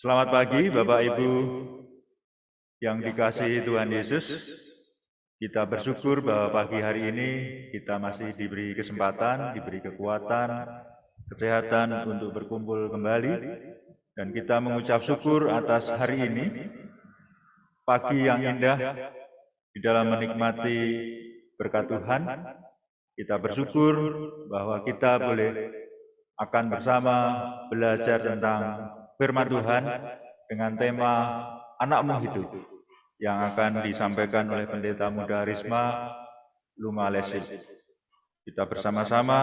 Selamat pagi Bapak Ibu yang dikasihi Tuhan Yesus. Kita bersyukur bahwa pagi hari ini kita masih diberi kesempatan, diberi kekuatan, kesehatan untuk berkumpul kembali. Dan kita mengucap syukur atas hari ini, pagi yang indah di dalam menikmati berkat Tuhan. Kita bersyukur bahwa kita boleh akan bersama belajar tentang firman Tuhan dengan tema Anakmu Hidup yang akan disampaikan oleh Pendeta Muda Risma Lumalesi. Kita bersama-sama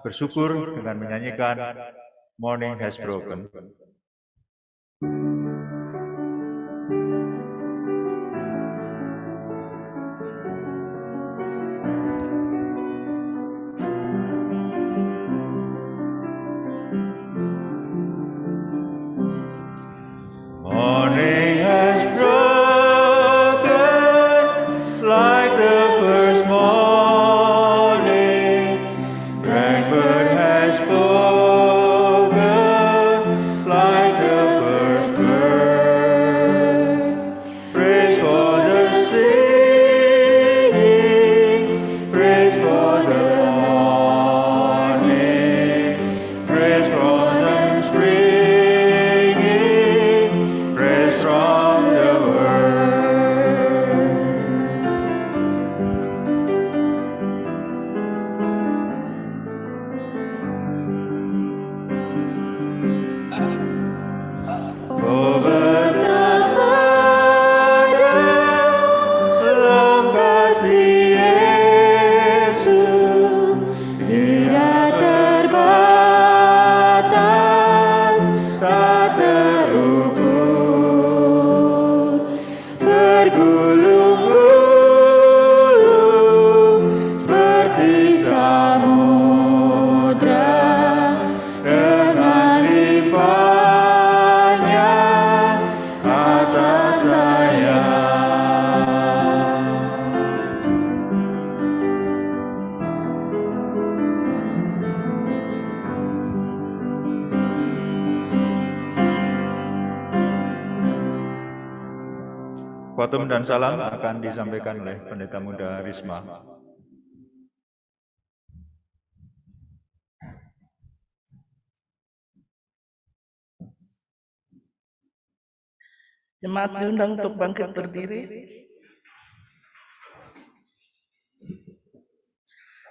bersyukur dengan menyanyikan Morning Has Broken. Morning has broken like the first morning. Blackbird has spoken like the first bird. Praise for the singing, praise for the morning, praise for the springing, praise from the world. Oh betapa dalam kasih Yesus, tidak terbatas, tak terukur, bergulung-gulung seperti samudra dengan limpahnya atas saya. Khotbah dan salam akan disampaikan oleh Pendeta Muda Risma. Jemaat diundang untuk bangkit berdiri.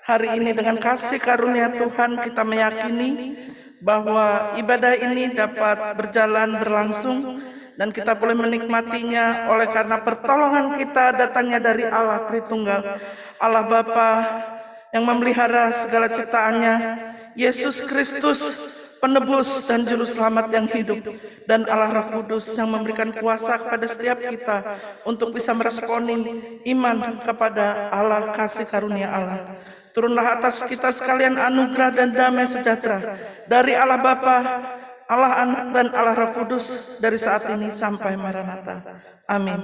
Hari ini dengan kasih karunia Tuhan kita meyakini bahwa ibadah ini dapat berjalan berlangsung dan kita boleh menikmatinya oleh karena pertolongan kita datangnya dari Allah Tritunggal, Allah Bapa yang memelihara segala ciptaannya, Yesus Kristus penebus dan juru selamat yang hidup, dan Allah Roh Kudus yang memberikan kuasa kepada setiap kita untuk bisa meresponi iman kepada Allah kasih karunia Allah. Turunlah atas kita sekalian anugerah dan damai sejahtera dari Allah Bapa, Allah Anak dan Allah Roh Kudus dari saat ini sampai Maranatha. Amin.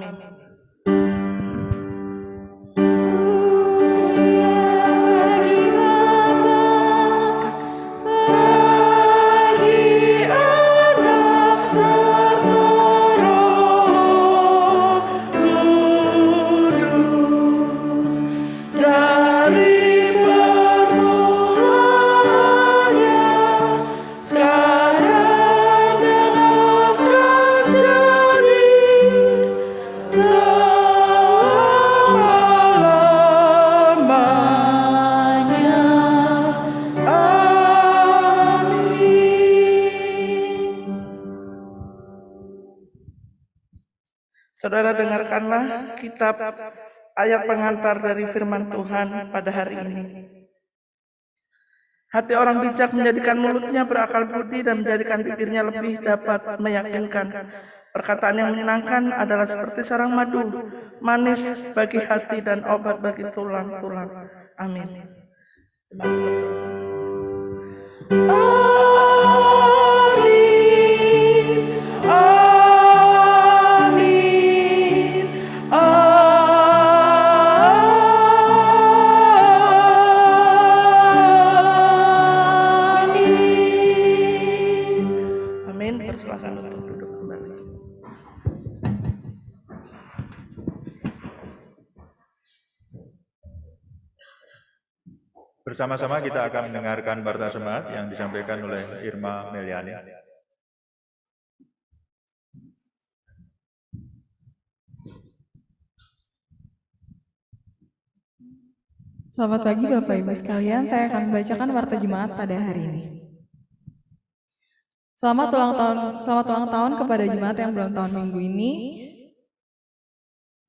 Saudara, dengarkanlah kitab ayat pengantar dari firman Tuhan pada hari ini. Hati orang bijak menjadikan mulutnya berakal budi dan menjadikan bibirnya lebih dapat meyakinkan. Perkataan yang menyenangkan adalah seperti sarang madu, manis bagi hati dan obat bagi tulang-tulang. Amin. Amin. Persilakan untuk duduk kembali. Bersama-sama kita akan mendengarkan Warta Jemaat yang disampaikan oleh Irma Meliani. Selamat pagi Bapak Ibu sekalian, saya akan membacakan Warta Jemaat pada hari ini. Selamat ulang tahun kepada jemaat yang berulang tahun minggu ini.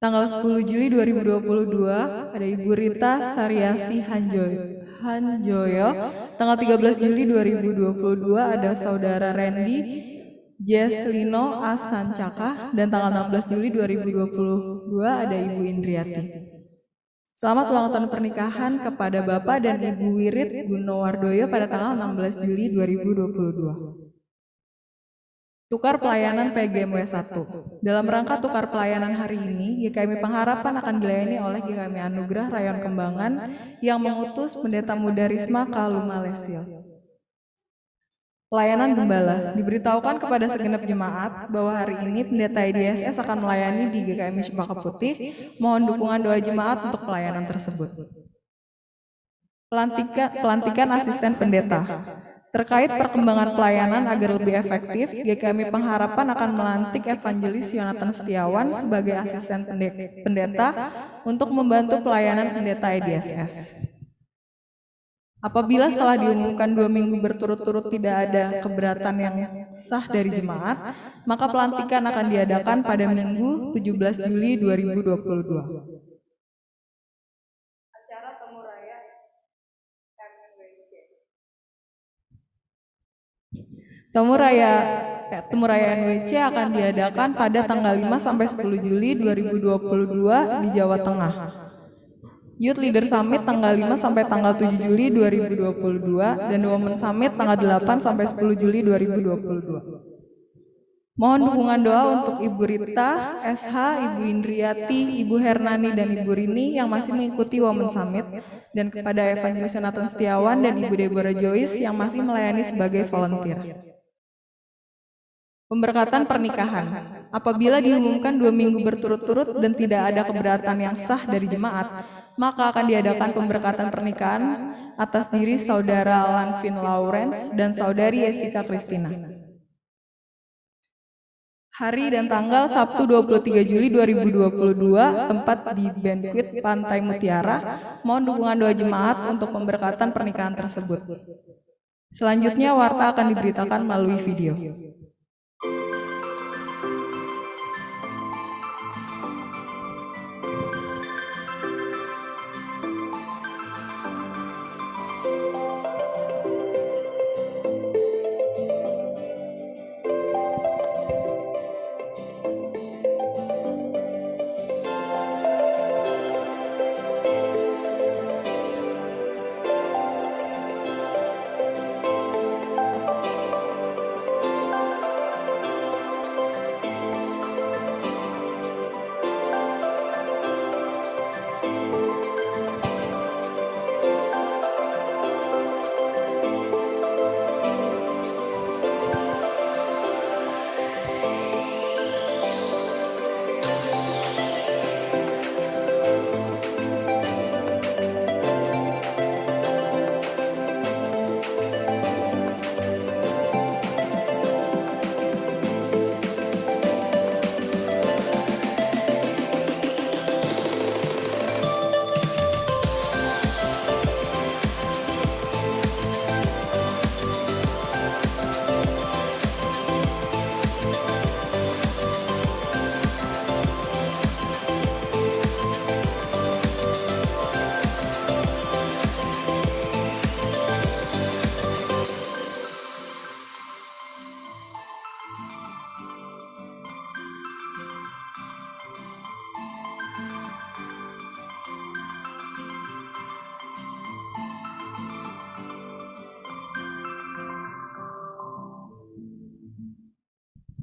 Tanggal 10 Juli 2022 ada Ibu Rita Sariasi Hanjoyo. Tanggal 13 Juli 2022 ada Saudara Randy Jeslino Asancaka. Dan tanggal 16 Juli 2022 ada Ibu Indriati. Selamat ulang tahun pernikahan kepada Bapak dan Ibu Wirit Gunawardoyo pada tanggal 16 Juli 2022. Tukar pelayanan PGMW 1. Dalam rangka tukar pelayanan hari ini, GKMI Pengharapan akan dilayani oleh GKMI Anugerah Rayon Kembangan yang mengutus Pendeta Muda Risma Kaluma Lesil. Pelayanan Gembala. Diberitahukan kepada segenap jemaat bahwa hari ini Pendeta IDSS akan melayani di GKMI Cempaka Putih. Mohon dukungan doa jemaat untuk pelayanan tersebut. Pelantikan Asisten Pendeta. Terkait perkembangan pelayanan agar lebih efektif, GKMI Pengharapan akan melantik Evangelis Yonatan Setiawan sebagai asisten pendeta untuk membantu pelayanan pendeta IDSS. Apabila setelah diumumkan 2 minggu berturut-turut tidak ada keberatan yang sah dari jemaat, maka pelantikan akan diadakan pada Minggu 17 Juli 2022. Temu Raya NWC akan diadakan pada tanggal 5 sampai 10 Juli 2022 di Jawa Tengah. Youth Leader Summit tanggal 5 sampai tanggal 7 Juli 2022 dan Women Summit tanggal 8 sampai 10 Juli 2022. Mohon dukungan doa untuk Ibu Rita, SH, Ibu Indriati, Ibu Hernani, dan Ibu Rini yang masih mengikuti Women Summit, dan kepada Evangelis Yonatan Setiawan dan Ibu Deborah Joyce yang masih melayani sebagai volunteer. Pemberkatan pernikahan. Apabila diumumkan 2 minggu berturut-turut dan tidak ada keberatan yang sah dari jemaat, maka akan diadakan pemberkatan pernikahan atas diri Saudara Lanvin Lawrence dan Saudari Jessica Christina. Hari dan tanggal Sabtu 23 Juli 2022, tempat di Banquet Pantai Mutiara. Mohon dukungan doa jemaat untuk pemberkatan pernikahan tersebut. Selanjutnya, warta akan diberitakan melalui video.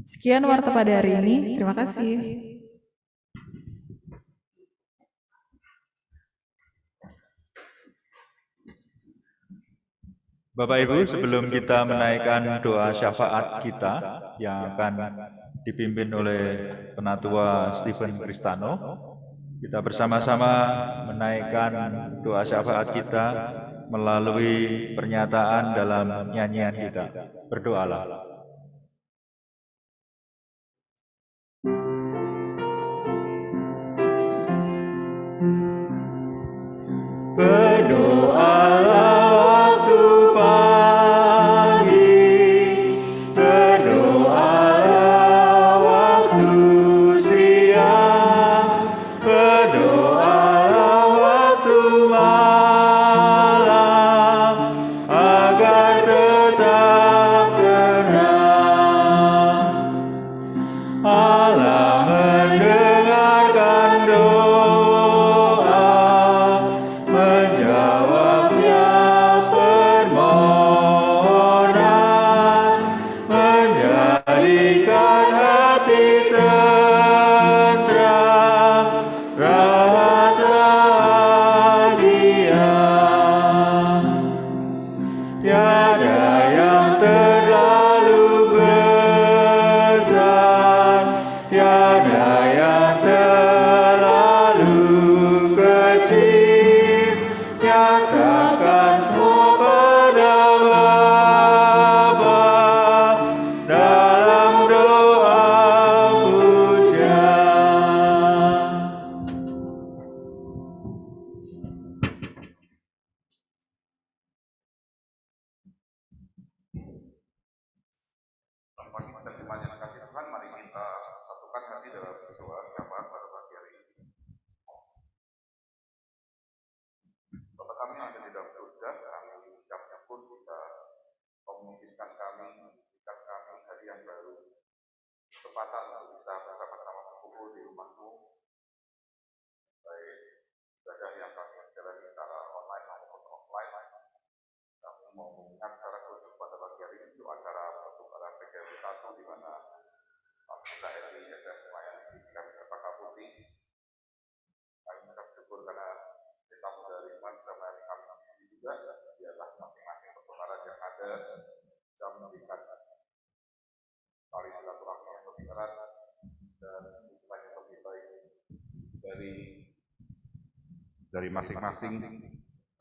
Sekian warta pada hari ini. Terima kasih. Bapak Ibu, sebelum kita menaikkan doa syafaat kita yang akan dipimpin oleh Penatua Stephen Kristano, kita bersama-sama menaikkan doa syafaat kita melalui pernyataan dalam nyanyian kita. Berdoalah. Berdoalah waktu pagi, berdoalah waktu siang, berdoalah waktu malam, agar tetap tenang. Allah mendengarkan doa, menjawabnya permohonan, menjadikan hati tentram, rahat bahagia. Tiada yang terlalu besar, tiada yang terlalu kecil. Nyatakan semua pada Bapa dalam doa pujian. Selamat dan jemaat yang kasih Tuhan, mari kita satukan hati dalam doa syafaat pada pagi hari ini. Bapa kami yang ada di dalam surga, kami ucap syukur kita kau mengizinkan kami hari yang baru, kesempatan untuk bisa bersama-sama berkumpul di rumahmu, baik ibadah yang kami jalani secara online maupun offline. Kami mau mengingat secara khusus pada pagi hari ini untuk acara pertukaran PKM 1 di mana kita Edi ada semua yang diberikan Bapak Kapolri. Kami mengucap syukur karena kita dari iman sama kami di juga, biarlah masing-masing pertukaran yang ada bisa memberikan tali silaturahmi yang lebih erat dan hubungan yang lebih baik dari masing-masing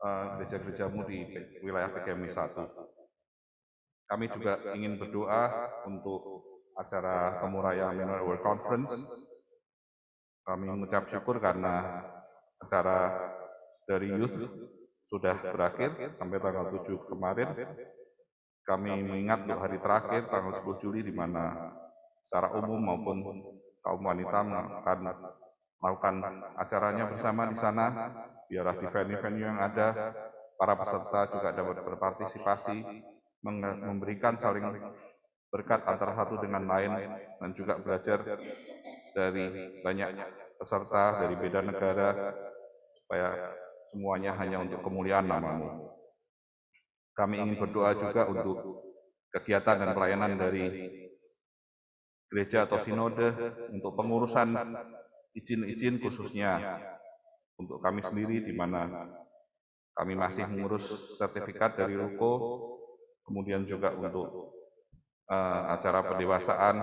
gereja-gerejamu di wilayah PKM 1. Kami juga ingin berdoa untuk acara Kemurayan Memorial World Conference. Kami mengucap syukur karena acara dari Youth sudah berakhir sampai tanggal 7 kemarin. Kami mengingat untuk hari terakhir tanggal 10 Juli di mana secara umum maupun kaum wanita akan melakukan acaranya bersama di sana. Biarlah di venue-venue yang ada, para peserta juga dapat berpartisipasi, memberikan saling berkat antara satu dengan lain, dan juga belajar dari banyak peserta dari beda negara, supaya semuanya hanya untuk kemuliaan nama-Mu. Kami ingin berdoa juga untuk kegiatan dan pelayanan dari gereja atau sinode, untuk pengurusan izin-izin khususnya untuk kami sendiri, di mana kami masih mengurus sertifikat dari RUKO, kemudian juga untuk acara pendewasaan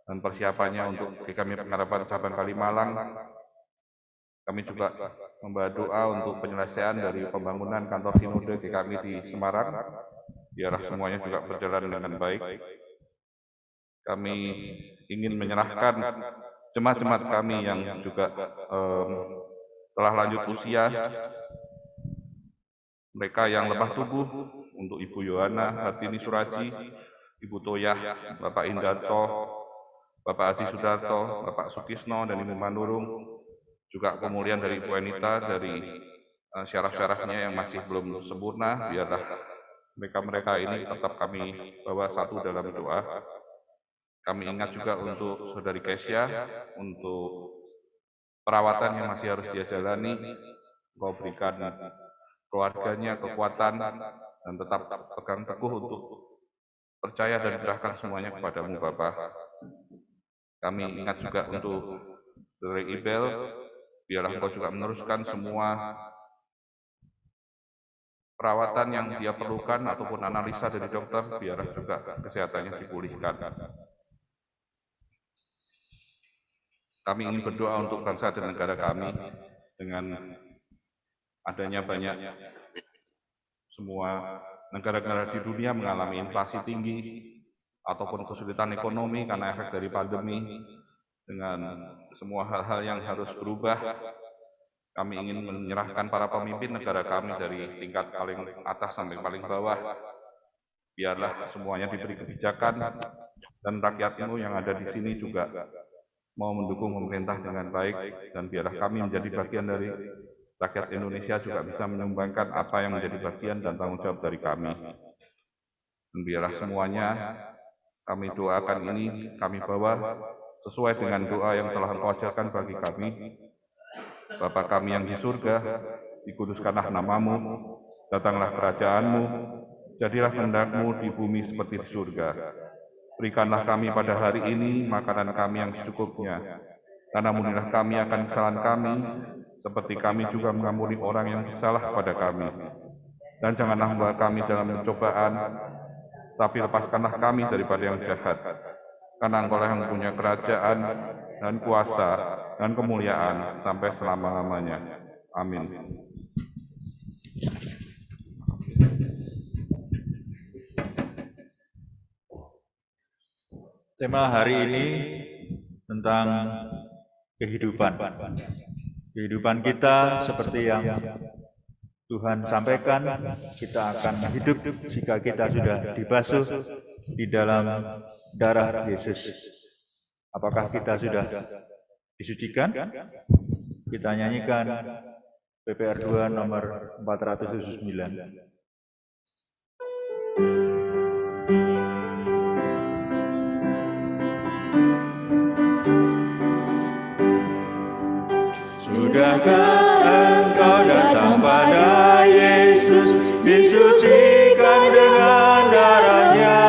dan persiapannya untuk GKMI Pengharapan Cabang Kalimalang. Kami juga membawa doa untuk penyelesaian dari pembangunan kantor sinode GKMI di Semarang, biarlah semuanya juga berjalan dengan baik. Kami ingin menyerahkan jemaat-jemaat kami yang juga telah lanjut usia, mereka yang lemah tubuh, untuk Ibu Yohana Hartini Suraji, Ibu Toyah, Bapak Indarto, Bapak Adi Sudarto, Bapak Sukisno, dan Ibu Manurung, juga pemulihan dari Ibu Anita dari syaraf-syarafnya yang masih belum sempurna. Biarlah mereka-mereka ini tetap kami bawa satu dalam doa. Kami ingat juga untuk Saudari Kesia, untuk perawatan yang masih harus dia jalani. Kau berikan keluarganya kekuatan dan tetap pegang teguh untuk percaya dan serahkan semuanya kepadamu Bapa. Kami ingat juga untuk Saudari Ibel, biarlah Engkau juga meneruskan semua perawatan yang dia perlukan ataupun analisa dari dokter, biarlah juga kesehatannya dipulihkan. Kami ingin berdoa untuk bangsa dan negara kami dengan adanya banyak semua negara-negara di dunia mengalami inflasi tinggi ataupun kesulitan ekonomi karena efek dari pandemi, dengan semua hal-hal yang harus berubah, kami ingin menyerahkan para pemimpin negara kami dari tingkat paling atas sampai paling bawah. Biarlah semuanya diberi kebijakan, dan rakyatmu yang ada di sini juga mau mendukung pemerintah dengan baik, dan biarlah kami menjadi bagian dari rakyat Indonesia juga bisa menyumbangkan apa yang menjadi bagian dan tanggung jawab dari kami. Dan biarlah semuanya kami doakan ini, kami bawa sesuai dengan doa yang telah Engkau ajarkan bagi kami. Bapa kami yang di surga, dikuduskanlah namamu, datanglah kerajaan-Mu, jadilah kehendak-Mu di bumi seperti di surga. Berikanlah kami pada hari ini makanan kami yang secukupnya, dan ampunilah kami akan kesalahan kami, seperti kami juga mengampuni orang yang bersalah pada kami. Dan janganlah membawa kami dalam pencobaan, tapi lepaskanlah kami daripada yang jahat. Karena Engkau yang punya kerajaan dan kuasa dan kemuliaan sampai selama-lamanya. Amin. Tema hari ini tentang kehidupan. Kehidupan kita seperti yang Tuhan sampaikan, kita akan hidup jika kita sudah dibasuh di dalam darah Yesus. Apakah kita sudah disucikan? Kita nyanyikan PPR 2 nomor 479. Sudahkah engkau datang pada Yesus, disucikan dengan darahnya?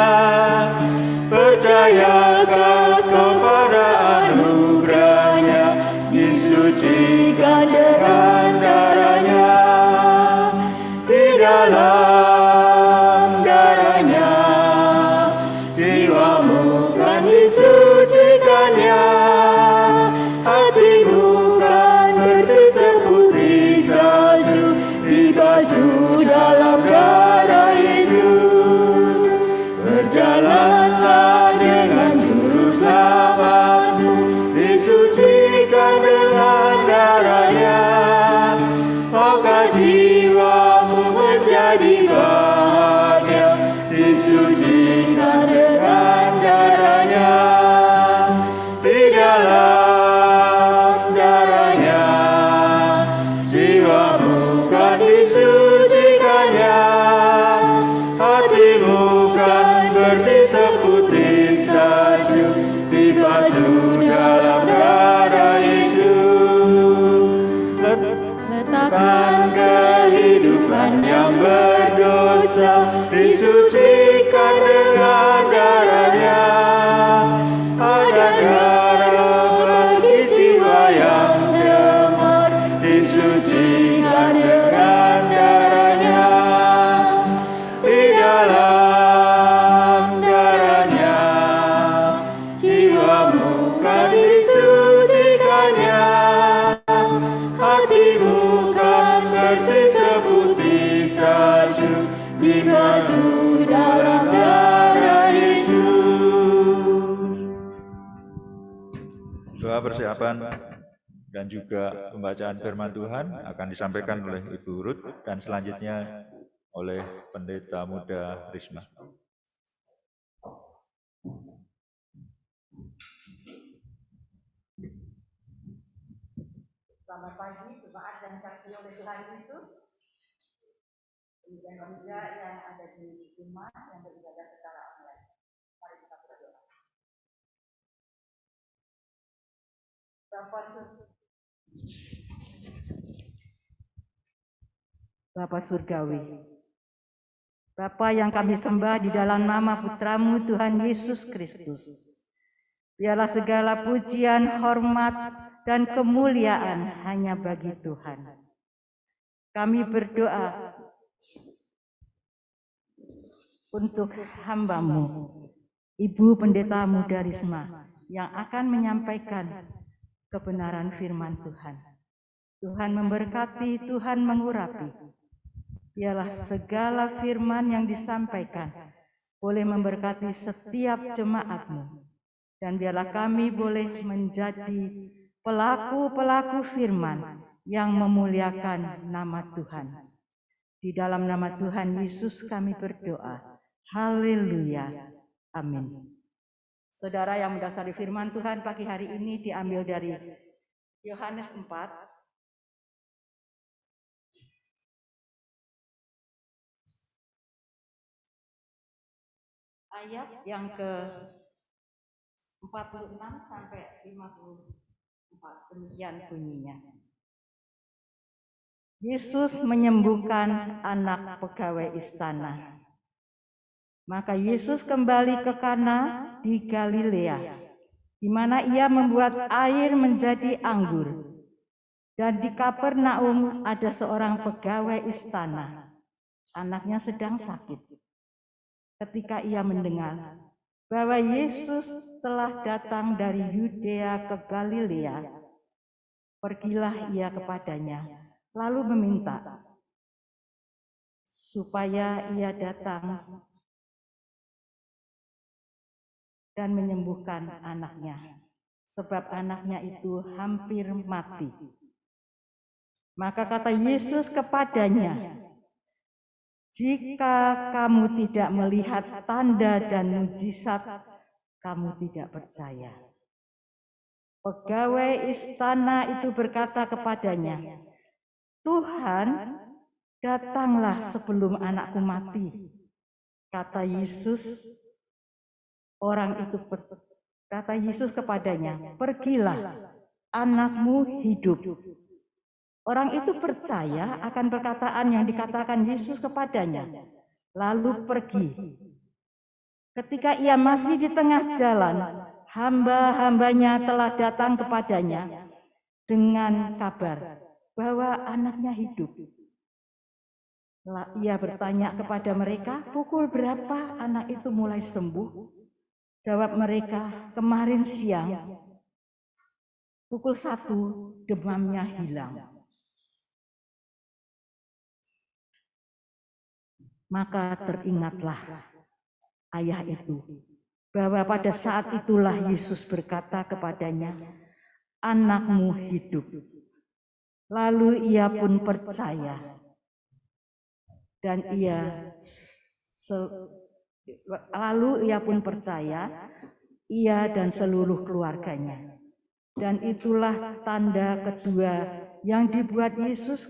Percayakah kau pada anugerahnya, disucikan dengan darahnya? Di dalam darahnya, jiwamu kan disucikannya, hatimu dibasuh dalam darah Yesus. Berjalanlah dengan juru selamatmu, disucikan dengan darahnya. Maka jiwamu menjadi bahagia, disucikan dengan darahnya. Di dalam darahnya, jiwamu kan disucikannya, hatimu kan bersih seputih salju, dibasuh dalam darah Yesus. Letakkan kehidupan yang berdosa, disucikan dengan darahnya. Ada darah bagi jiwa yang cemar, disucikan dengan darahnya. Di dalam darahnya, jiwamu kan disucikannya, hatimu kan bersih seputih salju, dibasuh dalam darah Yesus. Doa persiapan dan juga pembacaan firman Tuhan akan disampaikan oleh Ibu Ruth dan selanjutnya oleh Pendeta Muda Risma. Selamat pagi, jemaat yang dikasihi oleh Tuhan Yesus. Demikian juga yang ada di rumah yang beribadah secara online. Mari kita berdoa. Bapa Surgawi, Bapa yang kami sembah di dalam nama Putramu Tuhan Yesus Kristus, biarlah segala pujian, hormat, dan kemuliaan hanya bagi Tuhan. Kami berdoa untuk hamba-Mu, Ibu Pendeta Muda Risma, yang akan menyampaikan kebenaran firman Tuhan. Tuhan memberkati, Tuhan mengurapi. Biarlah segala firman yang disampaikan boleh memberkati setiap jemaat-Mu. Dan biarlah kami boleh menjadi pelaku-pelaku firman yang memuliakan nama Tuhan. Di dalam nama Tuhan Yesus kami berdoa. Haleluya. Amin. Saudara yang mendasari firman Tuhan pagi hari ini diambil dari Yohanes 4. Ayat yang ke 46 sampai 54. Demikian bunyinya. Yesus menyembuhkan anak pegawai istana. Maka Yesus kembali ke Kana di Galilea, di mana ia membuat air menjadi anggur. Dan di Kapernaum ada seorang pegawai istana. Anaknya sedang sakit. Ketika ia mendengar bahwa Yesus telah datang dari Yudea ke Galilea, pergilah ia kepadanya, lalu meminta supaya ia datang dan menyembuhkan anaknya, sebab anaknya itu hampir mati. Maka kata Yesus kepadanya, jika kamu tidak melihat tanda dan mujizat, kamu tidak percaya. Pegawai istana itu berkata kepadanya, Tuhan, datanglah sebelum anakku mati. Kata Yesus kepadanya, pergilah, anakmu hidup. Orang itu percaya akan perkataan yang dikatakan Yesus kepadanya, lalu pergi. Ketika ia masih di tengah jalan, hamba-hambanya telah datang kepadanya dengan kabar bahwa anaknya hidup. Ia bertanya kepada mereka, pukul berapa anak itu mulai sembuh? Jawab mereka, kemarin siang, pukul 1 demamnya hilang. Maka teringatlah ayah itu, bahwa pada saat itulah Yesus berkata kepadanya, anakmu hidup. Lalu ia pun percaya, dan ia dan seluruh keluarganya. Dan itulah tanda kedua yang dibuat Yesus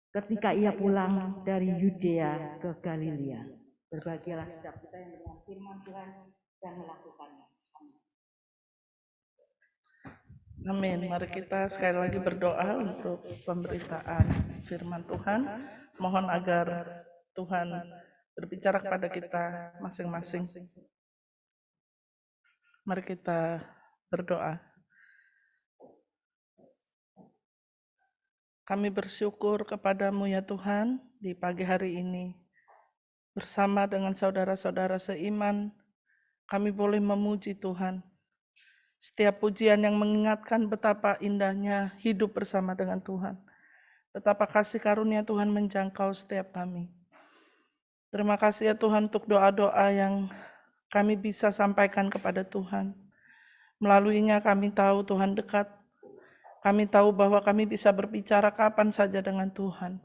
ketika ia pulang dari Yudea ke Galilea. Berbahagialah setiap kita yang mendengar firman Tuhan dan melakukannya. Amin. Mari kita sekali lagi berdoa untuk pemberitaan firman Tuhan. Mohon agar Tuhan berbicara kepada kita masing-masing. Mari kita berdoa. Kami bersyukur kepadamu ya Tuhan di pagi hari ini. Bersama dengan saudara-saudara seiman, kami boleh memuji Tuhan. Setiap pujian yang mengingatkan betapa indahnya hidup bersama dengan Tuhan. Betapa kasih karunia Tuhan menjangkau setiap kami. Terima kasih ya Tuhan untuk doa-doa yang kami bisa sampaikan kepada Tuhan. Melaluinya kami tahu Tuhan dekat. Kami tahu bahwa kami bisa berbicara kapan saja dengan Tuhan.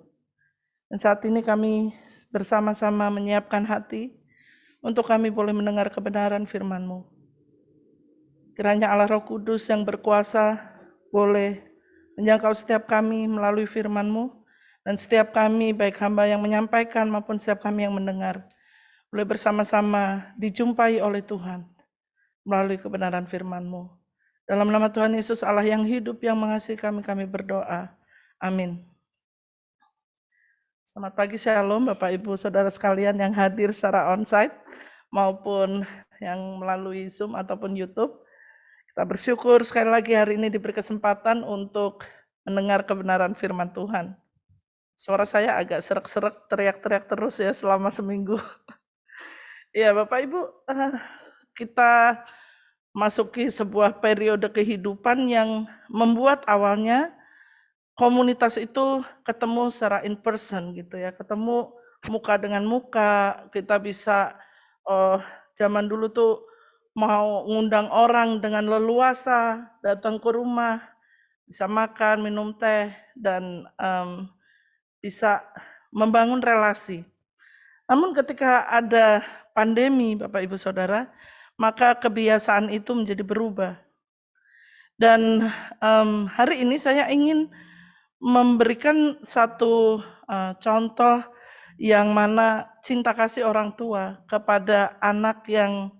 Dan saat ini kami bersama-sama menyiapkan hati untuk kami boleh mendengar kebenaran firman-Mu. Kiranya Allah Roh Kudus yang berkuasa boleh menjangkau setiap kami melalui firman-Mu, dan setiap kami, baik hamba yang menyampaikan maupun setiap kami yang mendengar, boleh bersama-sama dijumpai oleh Tuhan melalui kebenaran firman-Mu. Dalam nama Tuhan Yesus Allah yang hidup yang mengasihi kami, kami berdoa. Amin. Selamat pagi, Shalom Bapak Ibu Saudara sekalian yang hadir secara onsite maupun yang melalui Zoom ataupun YouTube. Kita bersyukur sekali lagi hari ini diberi kesempatan untuk mendengar kebenaran firman Tuhan. Suara saya agak serak-serak, teriak-teriak terus ya selama seminggu. Ya Bapak Ibu, kita masuki sebuah periode kehidupan yang membuat awalnya komunitas itu ketemu secara in person gitu ya, ketemu muka dengan muka, kita bisa zaman dulu tuh mau ngundang orang dengan leluasa, datang ke rumah, bisa makan, minum teh, dan bisa membangun relasi. Namun ketika ada pandemi, Bapak Ibu Saudara, maka kebiasaan itu menjadi berubah. Dan hari ini saya ingin memberikan satu contoh yang mana cinta kasih orang tua kepada anak yang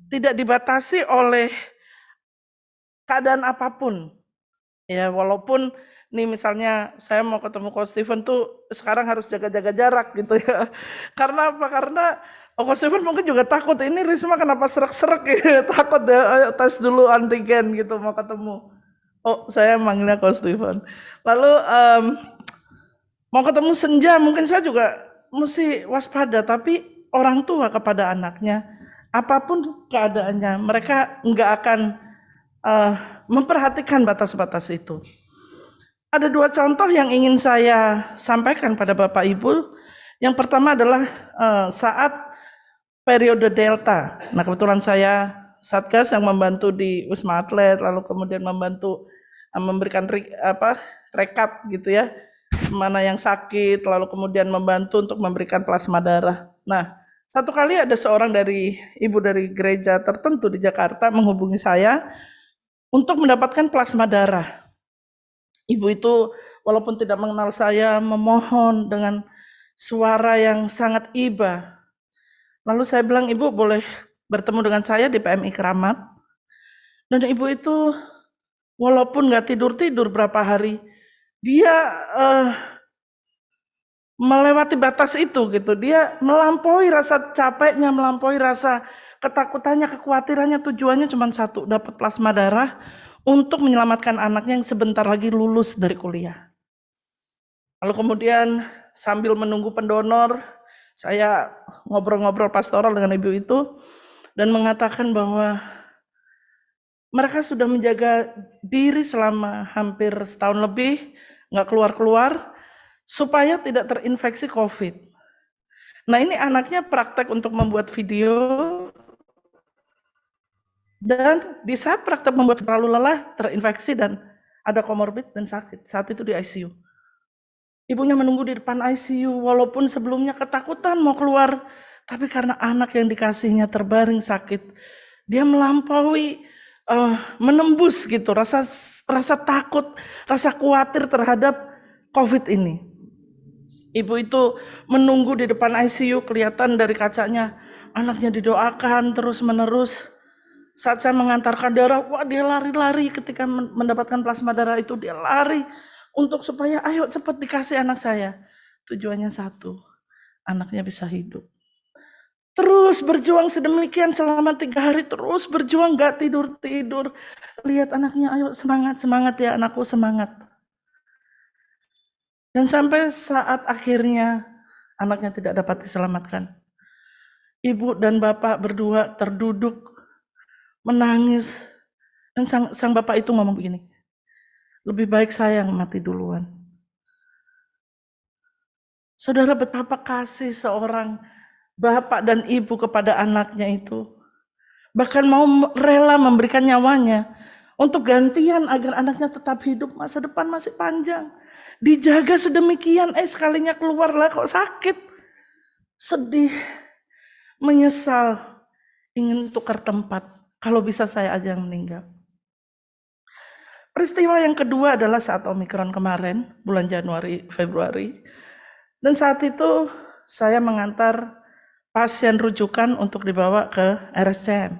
tidak dibatasi oleh keadaan apapun. Ya, walaupun nih misalnya saya mau ketemu Coach Steven tuh sekarang harus jaga-jaga jarak gitu ya. Karena apa? Karena Coach Steven mungkin juga takut, ini Risma kenapa serak-serak ya, takut ya, ayo tes dulu antigen gitu mau ketemu. Oh, saya manggilnya Coach Steven. Lalu mau ketemu senja, mungkin saya juga mesti waspada, tapi orang tua kepada anaknya, apapun keadaannya, mereka nggak akan memperhatikan batas-batas itu. Ada dua contoh yang ingin saya sampaikan pada Bapak Ibu. Yang pertama adalah saat periode Delta. Nah, kebetulan saya Satgas yang membantu di Wisma Atlet, lalu kemudian membantu memberikan rekap gitu ya, mana yang sakit, lalu kemudian membantu untuk memberikan plasma darah. Nah, satu kali ada seorang ibu dari gereja tertentu di Jakarta menghubungi saya untuk mendapatkan plasma darah. Ibu itu walaupun tidak mengenal saya, memohon dengan suara yang sangat iba. Lalu saya bilang, Ibu boleh bertemu dengan saya di PMI Keramat. Dan ibu itu walaupun nggak tidur-tidur berapa hari, dia melewati batas itu gitu. Dia melampaui rasa capeknya, melampaui rasa ketakutannya, kekhawatirannya, tujuannya cuma satu, dapat plasma darah untuk menyelamatkan anaknya yang sebentar lagi lulus dari kuliah. Lalu kemudian sambil menunggu pendonor, saya ngobrol-ngobrol pastoral dengan ibu itu dan mengatakan bahwa mereka sudah menjaga diri selama hampir setahun lebih, nggak keluar-keluar, supaya tidak terinfeksi COVID. Nah, ini anaknya praktek untuk membuat video, dan di saat praktek membuat terlalu lelah, terinfeksi dan ada komorbid dan sakit. Saat itu di ICU. Ibunya menunggu di depan ICU, walaupun sebelumnya ketakutan mau keluar, tapi karena anak yang dikasihnya terbaring sakit, dia melampaui, menembus gitu, rasa takut, rasa khawatir terhadap COVID ini. Ibu itu menunggu di depan ICU, kelihatan dari kacanya, anaknya didoakan terus-menerus. Saat saya mengantarkan darah, wah dia lari-lari ketika mendapatkan plasma darah itu, dia lari untuk supaya ayo cepat dikasih anak saya. Tujuannya satu, anaknya bisa hidup. Terus berjuang sedemikian selama 3 hari, terus berjuang gak tidur-tidur. Lihat anaknya, ayo semangat ya anakku, semangat. Dan sampai saat akhirnya anaknya tidak dapat diselamatkan. Ibu dan bapak berdua terduduk menangis, dan sang bapak itu ngomong begini, lebih baik saya yang mati duluan. Saudara, betapa kasih seorang bapak dan ibu kepada anaknya itu, bahkan mau rela memberikan nyawanya untuk gantian agar anaknya tetap hidup, masa depan masih panjang, dijaga sedemikian, sekalinya keluarlah kok sakit, sedih, menyesal, ingin tukar tempat. Kalau bisa saya aja yang meninggal. Peristiwa yang kedua adalah saat Omikron kemarin, bulan Januari, Februari. Dan saat itu saya mengantar pasien rujukan untuk dibawa ke RSCM.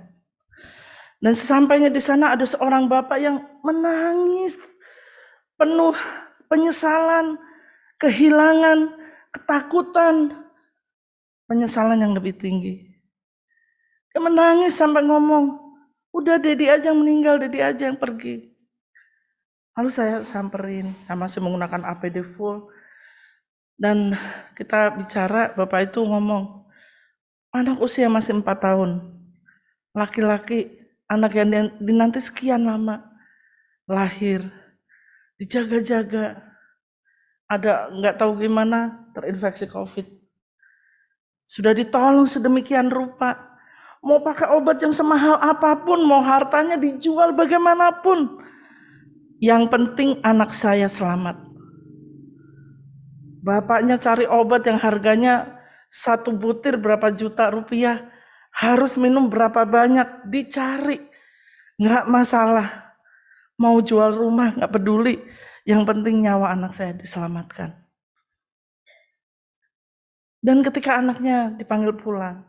Dan sesampainya di sana ada seorang bapak yang menangis, penuh penyesalan, kehilangan, ketakutan, penyesalan yang lebih tinggi. Dia menangis sampai ngomong, udah Dedi aja yang meninggal, Dedi aja yang pergi. Lalu saya samperin, saya masih menggunakan APD full. Dan kita bicara, bapak itu ngomong, anak usia masih 4 tahun. Laki-laki, anak yang dinanti sekian lama. Lahir, dijaga-jaga, ada nggak tahu gimana terinfeksi COVID. Sudah ditolong sedemikian rupa. Mau pakai obat yang semahal apapun, mau hartanya dijual bagaimanapun. Yang penting anak saya selamat. Bapaknya cari obat yang harganya 1 butir berapa juta rupiah. Harus minum berapa banyak, dicari. Nggak masalah. Mau jual rumah, nggak peduli. Yang penting nyawa anak saya diselamatkan. Dan ketika anaknya dipanggil pulang,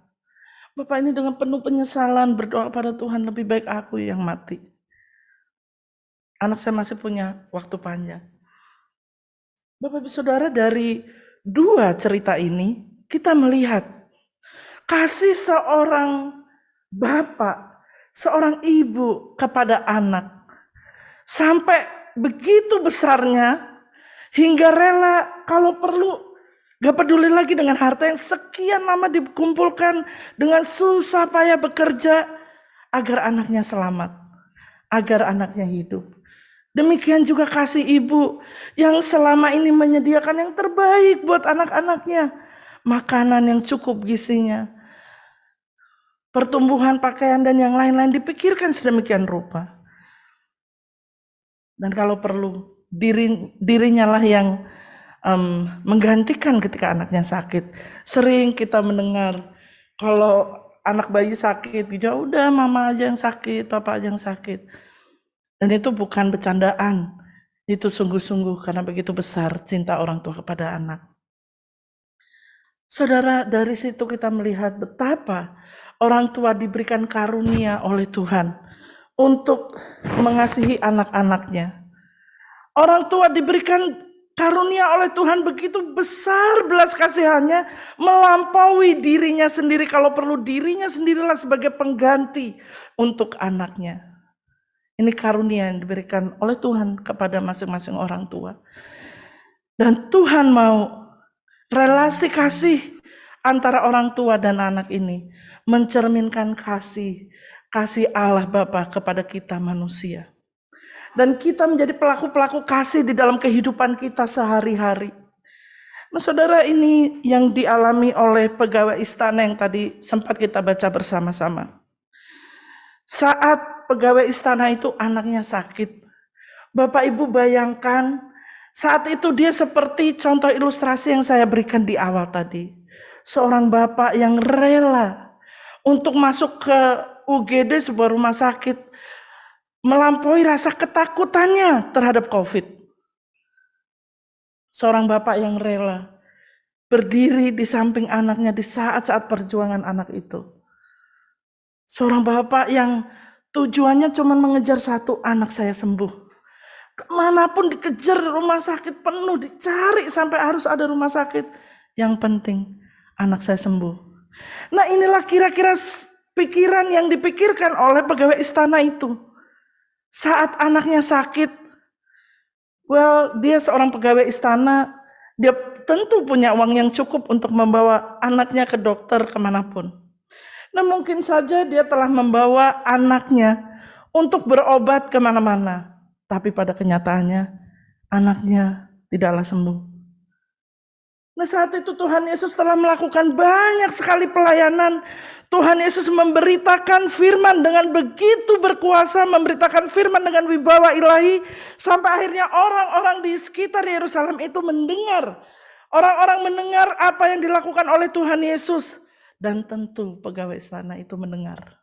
Bapak ini dengan penuh penyesalan berdoa pada Tuhan, lebih baik aku yang mati. Anak saya masih punya waktu panjang. Bapak Ibu Saudara, dari 2 cerita ini kita melihat kasih seorang bapak, seorang ibu kepada anak. Sampai begitu besarnya hingga rela kalau perlu gak peduli lagi dengan harta yang sekian lama dikumpulkan, dengan susah payah bekerja agar anaknya selamat, agar anaknya hidup. Demikian juga kasih ibu yang selama ini menyediakan yang terbaik buat anak-anaknya. Makanan yang cukup gizinya, pertumbuhan, pakaian, dan yang lain-lain dipikirkan sedemikian rupa. Dan kalau perlu dirinya lah yang menggantikan ketika anaknya sakit. Sering kita mendengar kalau anak bayi sakit, ya udah mama aja yang sakit, papa aja yang sakit. Dan itu bukan bercandaan, itu sungguh-sungguh karena begitu besar cinta orang tua kepada anak. Saudara, dari situ kita melihat betapa orang tua diberikan karunia oleh Tuhan untuk mengasihi anak-anaknya. Orang tua diberikan karunia oleh Tuhan begitu besar belas kasihannya, melampaui dirinya sendiri. Kalau perlu dirinya sendirilah sebagai pengganti untuk anaknya. Ini karunia yang diberikan oleh Tuhan kepada masing-masing orang tua. Dan Tuhan mau relasi kasih antara orang tua dan anak ini mencerminkan kasih Allah Bapa kepada kita manusia. Dan kita menjadi pelaku-pelaku kasih di dalam kehidupan kita sehari-hari. Nah saudara, ini yang dialami oleh pegawai istana yang tadi sempat kita baca bersama-sama. Saat pegawai istana itu anaknya sakit, Bapak Ibu bayangkan saat itu dia seperti contoh ilustrasi yang saya berikan di awal tadi. Seorang bapak yang rela untuk masuk ke UGD, sebuah rumah sakit, melampaui rasa ketakutannya terhadap COVID. Seorang bapak yang rela berdiri di samping anaknya di saat-saat perjuangan anak itu. Seorang bapak yang tujuannya cuma mengejar satu, anak saya sembuh. Kemanapun dikejar, rumah sakit penuh, dicari sampai harus ada rumah sakit. Yang penting anak saya sembuh. Nah inilah kira-kira pikiran yang dipikirkan oleh pegawai istana itu. Saat anaknya sakit, dia seorang pegawai istana, dia tentu punya uang yang cukup untuk membawa anaknya ke dokter kemanapun. Nah mungkin saja dia telah membawa anaknya untuk berobat kemana-mana. Tapi pada kenyataannya anaknya tidaklah sembuh. Nah saat itu Tuhan Yesus telah melakukan banyak sekali pelayanan. Tuhan Yesus memberitakan firman dengan begitu berkuasa, memberitakan firman dengan wibawa ilahi, sampai akhirnya orang-orang di sekitar Yerusalem itu mendengar. Orang-orang mendengar apa yang dilakukan oleh Tuhan Yesus. Dan tentu pegawai istana itu mendengar.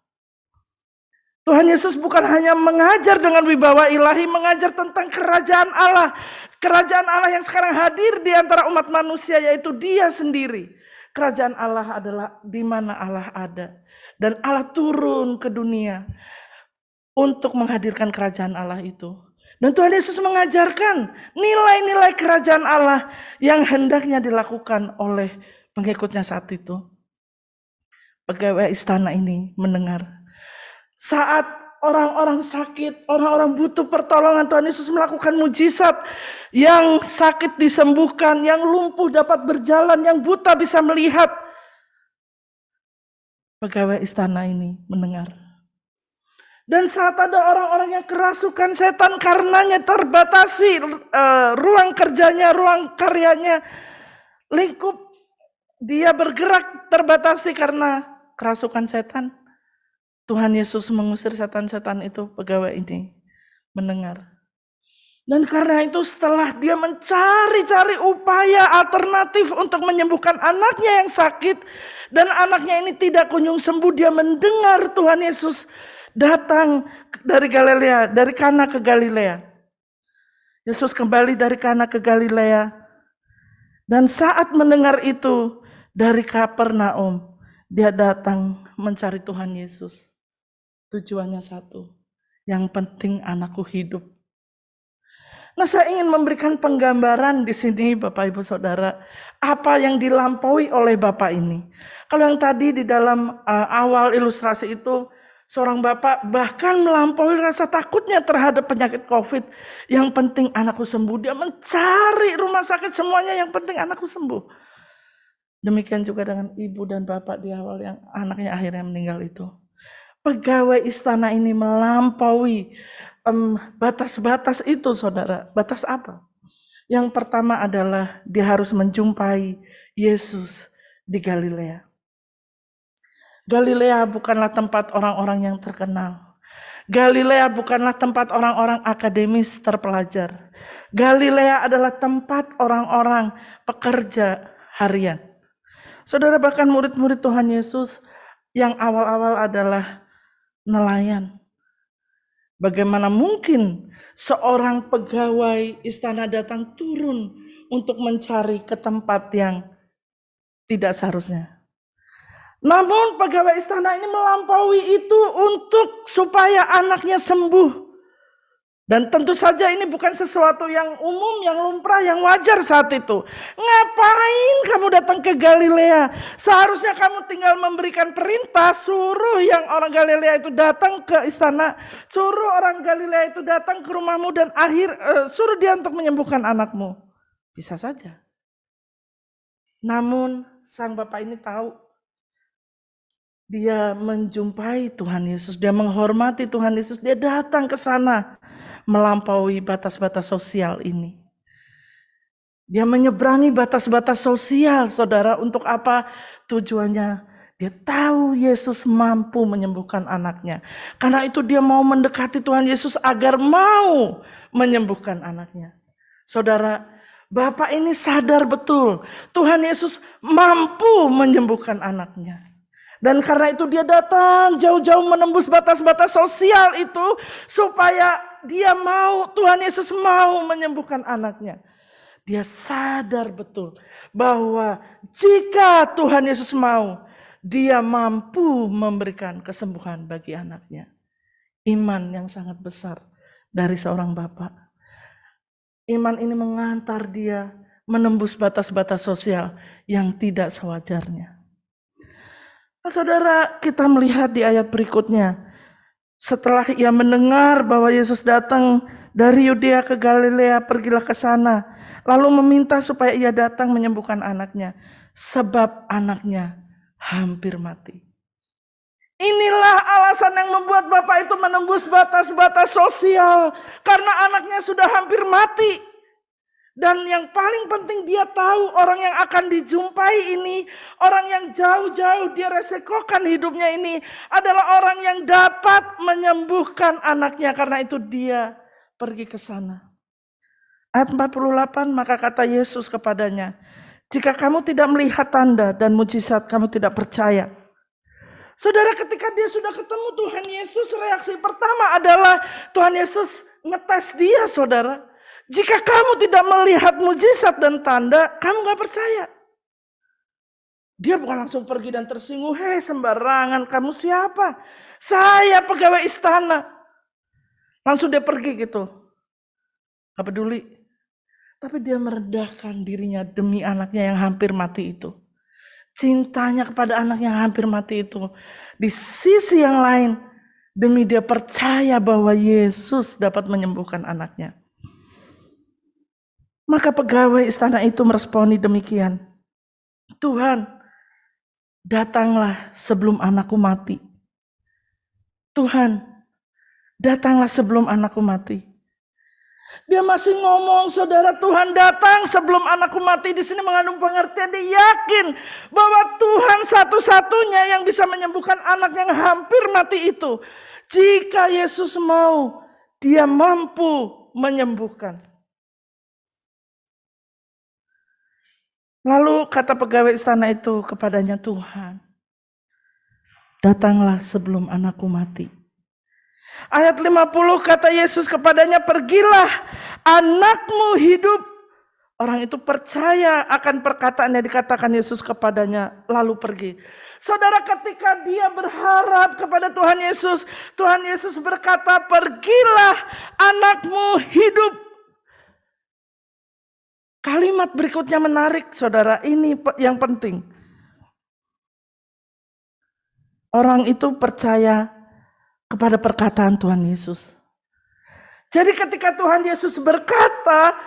Tuhan Yesus bukan hanya mengajar dengan wibawa ilahi, mengajar tentang kerajaan Allah. Kerajaan Allah yang sekarang hadir di antara umat manusia, yaitu Dia sendiri. Kerajaan Allah adalah di mana Allah ada. Dan Allah turun ke dunia untuk menghadirkan kerajaan Allah itu. Dan Tuhan Yesus mengajarkan nilai-nilai kerajaan Allah yang hendaknya dilakukan oleh pengikutnya saat itu. Pegawai istana ini mendengar. Saat orang-orang sakit, orang-orang butuh pertolongan, Tuhan Yesus melakukan mujizat. Yang sakit disembuhkan, yang lumpuh dapat berjalan, yang buta bisa melihat. Pegawai istana ini mendengar. Dan saat ada orang-orang yang kerasukan setan karenanya terbatasi ruang kerjanya, ruang karyanya, lingkup dia bergerak terbatasi karena kerasukan setan. Tuhan Yesus mengusir setan-setan itu, pegawai ini mendengar. Dan karena itu setelah dia mencari-cari upaya alternatif untuk menyembuhkan anaknya yang sakit, dan anaknya ini tidak kunjung sembuh, dia mendengar Tuhan Yesus datang dari Galilea, dari Kana ke Galilea. Yesus kembali dari Kana ke Galilea. Dan saat mendengar itu dari Kapernaum, dia datang mencari Tuhan Yesus. Tujuannya satu, yang penting anakku hidup. Nah, saya ingin memberikan penggambaran di sini Bapak Ibu Saudara, apa yang dilampaui oleh Bapak ini. Kalau yang tadi di dalam awal ilustrasi itu, seorang bapak bahkan melampaui rasa takutnya terhadap penyakit COVID. Yang penting anakku sembuh. Dia mencari rumah sakit semuanya, yang penting anakku sembuh. Demikian juga dengan ibu dan bapak di awal yang anaknya akhirnya meninggal itu. Pegawai istana ini melampaui batas-batas itu, saudara. Batas apa? Yang pertama adalah dia harus menjumpai Yesus di Galilea. Galilea bukanlah tempat orang-orang yang terkenal. Galilea bukanlah tempat orang-orang akademis terpelajar. Galilea adalah tempat orang-orang pekerja harian. Saudara, bahkan murid-murid Tuhan Yesus yang awal-awal adalah nelayan. Bagaimana mungkin seorang pegawai istana datang turun untuk mencari ke tempat yang tidak seharusnya. Namun pegawai istana ini melampaui itu untuk supaya anaknya sembuh. Dan tentu saja ini bukan sesuatu yang umum, yang lumrah, yang wajar saat itu. Ngapain kamu datang ke Galilea? Seharusnya kamu tinggal memberikan perintah, suruh yang orang Galilea itu datang ke istana, suruh orang Galilea itu datang ke rumahmu dan suruh dia untuk menyembuhkan anakmu. Bisa saja. Namun sang bapak ini tahu, dia menjumpai Tuhan Yesus, dia menghormati Tuhan Yesus, dia datang ke sana. Melampaui batas-batas sosial ini. Dia menyeberangi batas-batas sosial, saudara. Untuk apa tujuannya? Dia tahu Yesus mampu menyembuhkan anaknya. Karena itu dia mau mendekati Tuhan Yesus agar mau menyembuhkan anaknya. Saudara, Bapak ini sadar betul Tuhan Yesus mampu menyembuhkan anaknya. Dan karena itu dia datang jauh-jauh menembus batas-batas sosial itu supaya Tuhan Yesus mau menyembuhkan anaknya. Dia sadar betul bahwa jika Tuhan Yesus mau, dia mampu memberikan kesembuhan bagi anaknya. Iman yang sangat besar dari seorang bapak. Iman ini mengantar dia menembus batas-batas sosial yang tidak sewajarnya. Nah, saudara, kita melihat di ayat berikutnya. Setelah ia mendengar bahwa Yesus datang dari Yudea ke Galilea, pergilah ke sana, lalu meminta supaya ia datang menyembuhkan anaknya, sebab anaknya hampir mati. Inilah alasan yang membuat bapak itu menembus batas-batas sosial, karena anaknya sudah hampir mati. Dan yang paling penting dia tahu orang yang akan dijumpai ini, orang yang jauh-jauh dia resikokan hidupnya ini adalah orang yang dapat menyembuhkan anaknya. Karena itu dia pergi ke sana. Ayat 48, maka kata Yesus kepadanya, jika kamu tidak melihat tanda dan mujizat, kamu tidak percaya. Saudara, ketika dia sudah ketemu Tuhan Yesus, reaksi pertama adalah Tuhan Yesus ngetes dia, saudara. Jika kamu tidak melihat mujizat dan tanda, kamu gak percaya. Dia bukan langsung pergi dan tersinggung, hei sembarangan, kamu siapa? Saya pegawai istana. Langsung dia pergi gitu. Gak peduli. Tapi dia merendahkan dirinya demi anaknya yang hampir mati itu. Cintanya kepada anak yang hampir mati itu. Di sisi yang lain, demi dia percaya bahwa Yesus dapat menyembuhkan anaknya. Maka pegawai istana itu meresponi demikian. Tuhan, datanglah sebelum anakku mati. Tuhan, Datanglah sebelum anakku mati. Dia masih ngomong, saudara, Tuhan datang sebelum anakku mati. Di sini mengandung pengertian, dia yakin bahwa Tuhan satu-satunya yang bisa menyembuhkan anak yang hampir mati itu. Jika Yesus mau, dia mampu menyembuhkan. Lalu kata pegawai istana itu kepadanya, Tuhan, datanglah sebelum anakku mati. Ayat 50 kata Yesus kepadanya, pergilah, anakmu hidup. Orang itu percaya akan perkataan yang dikatakan Yesus kepadanya, lalu pergi. Saudara, ketika dia berharap kepada Tuhan Yesus berkata, pergilah, anakmu hidup. Kalimat berikutnya menarik, saudara, ini yang penting. Orang itu percaya kepada perkataan Tuhan Yesus. Jadi ketika Tuhan Yesus berkata,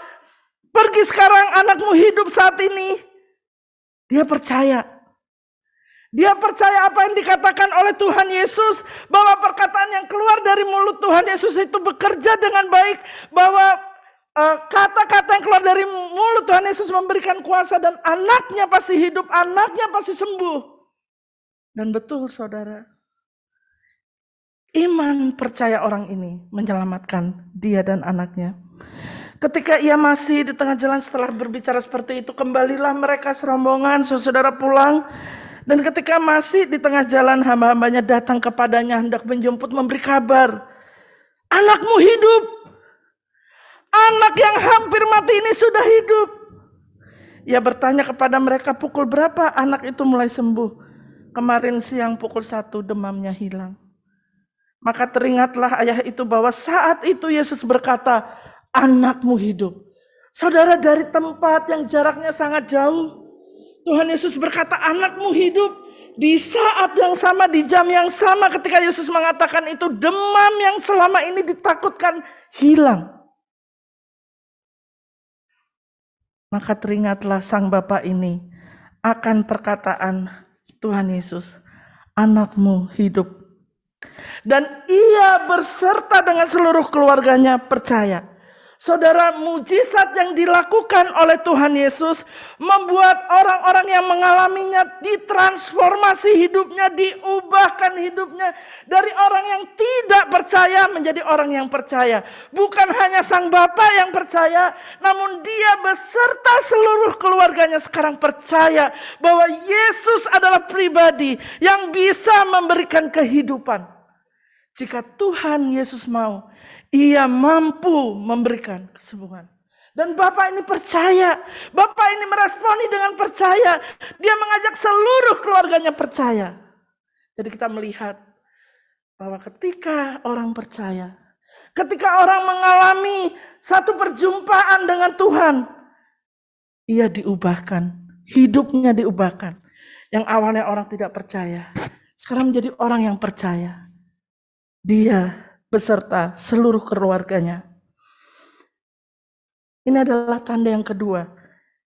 pergi sekarang, anakmu hidup saat ini, dia percaya. Dia percaya apa yang dikatakan oleh Tuhan Yesus, bahwa perkataan yang keluar dari mulut Tuhan Yesus itu bekerja dengan baik, bahwa kata-kata yang keluar dari mulut Tuhan Yesus memberikan kuasa, dan anaknya pasti hidup, anaknya pasti sembuh. Dan betul, saudara, iman percaya orang ini menyelamatkan dia dan anaknya. Ketika ia masih di tengah jalan setelah berbicara seperti itu, kembalilah mereka serombongan, saudara, pulang. Dan ketika masih di tengah jalan, hamba-hambanya datang kepadanya hendak menjemput, memberi kabar, anakmu hidup. Anak yang hampir mati ini sudah hidup. Ia bertanya kepada mereka, pukul berapa anak itu mulai sembuh? Kemarin siang pukul 1 demamnya hilang. Maka teringatlah ayah itu bahwa saat itu Yesus berkata, anakmu hidup. Saudara, dari tempat yang jaraknya sangat jauh, Tuhan Yesus berkata, anakmu hidup. Di saat yang sama, di jam yang sama ketika Yesus mengatakan itu, demam yang selama ini ditakutkan hilang. Maka teringatlah sang bapak ini akan perkataan Tuhan Yesus, anakmu hidup. Dan ia berserta dengan seluruh keluarganya percaya. Saudara, mujizat yang dilakukan oleh Tuhan Yesus membuat orang-orang yang mengalaminya ditransformasi hidupnya, diubahkan hidupnya dari orang yang tidak percaya menjadi orang yang percaya. Bukan hanya sang bapak yang percaya, namun dia beserta seluruh keluarganya sekarang percaya bahwa Yesus adalah pribadi yang bisa memberikan kehidupan. Jika Tuhan Yesus mau, ia mampu memberikan kesembuhan. Dan Bapak ini percaya. Bapak ini meresponi dengan percaya. Dia mengajak seluruh keluarganya percaya. Jadi kita melihat bahwa ketika orang percaya, ketika orang mengalami satu perjumpaan dengan Tuhan, ia diubahkan. Hidupnya diubahkan. Yang awalnya orang tidak percaya, sekarang menjadi orang yang percaya. Dia beserta seluruh keluarganya. Ini adalah tanda yang kedua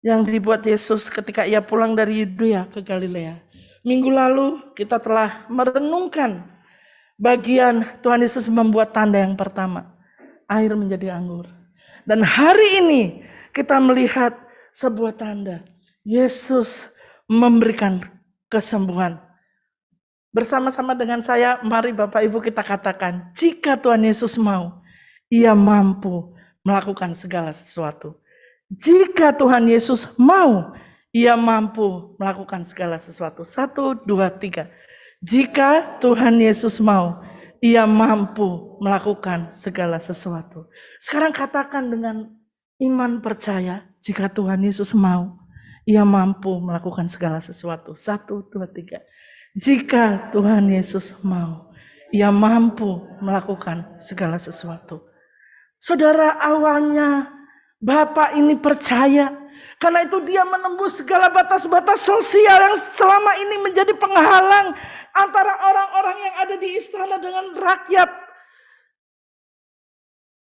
yang dibuat Yesus ketika ia pulang dari Yudea ke Galilea. Minggu lalu kita telah merenungkan bagian Tuhan Yesus membuat tanda yang pertama, air menjadi anggur. Dan hari ini kita melihat sebuah tanda, Yesus memberikan kesembuhan. Bersama-sama dengan saya, mari Bapak Ibu kita katakan, jika Tuhan Yesus mau, ia mampu melakukan segala sesuatu. Jika Tuhan Yesus mau, ia mampu melakukan segala sesuatu. 1, 2, 3. Jika Tuhan Yesus mau, ia mampu melakukan segala sesuatu. Sekarang katakan dengan iman percaya, jika Tuhan Yesus mau, ia mampu melakukan segala sesuatu. 1, 2, 3. Jika Tuhan Yesus mau, ia mampu melakukan segala sesuatu. Saudara, awalnya Bapak ini percaya, karena itu dia menembus segala batas-batas sosial yang selama ini menjadi penghalang antara orang-orang yang ada di istana dengan rakyat.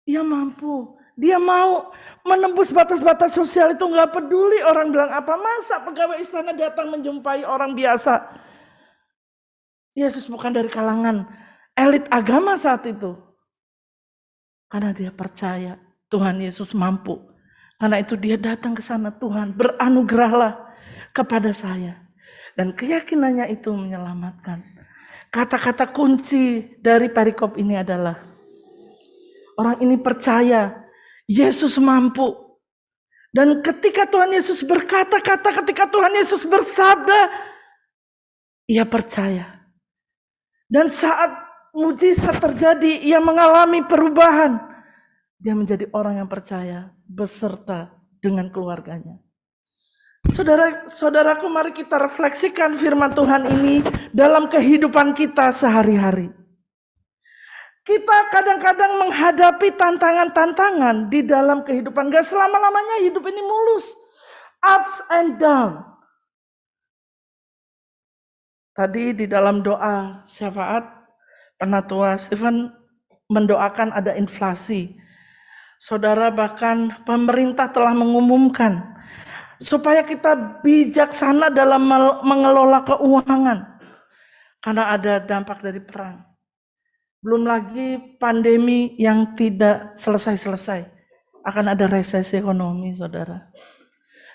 Ia mampu, dia mau menembus batas-batas sosial itu, nggak peduli orang bilang apa. Masa pegawai istana datang menjumpai orang biasa? Yesus bukan dari kalangan elit agama saat itu. Karena dia percaya Tuhan Yesus mampu. Karena itu dia datang ke sana, Tuhan beranugerahlah kepada saya. Dan keyakinannya itu menyelamatkan. Kata-kata kunci dari perikop ini adalah orang ini percaya Yesus mampu. Dan ketika Tuhan Yesus berkata-kata, ketika Tuhan Yesus bersabda, ia percaya. Dan saat mujizat terjadi, ia mengalami perubahan. Dia menjadi orang yang percaya beserta dengan keluarganya. Saudaraku, mari kita refleksikan firman Tuhan ini dalam kehidupan kita sehari-hari. Kita kadang-kadang menghadapi tantangan-tantangan di dalam kehidupan. Gak selama-lamanya hidup ini mulus. Ups and down. Tadi di dalam doa syafaat, Penatua Stephen mendoakan ada inflasi. Saudara, bahkan pemerintah telah mengumumkan supaya kita bijaksana dalam mengelola keuangan. Karena ada dampak dari perang. Belum lagi pandemi yang tidak selesai-selesai. Akan ada resesi ekonomi, saudara.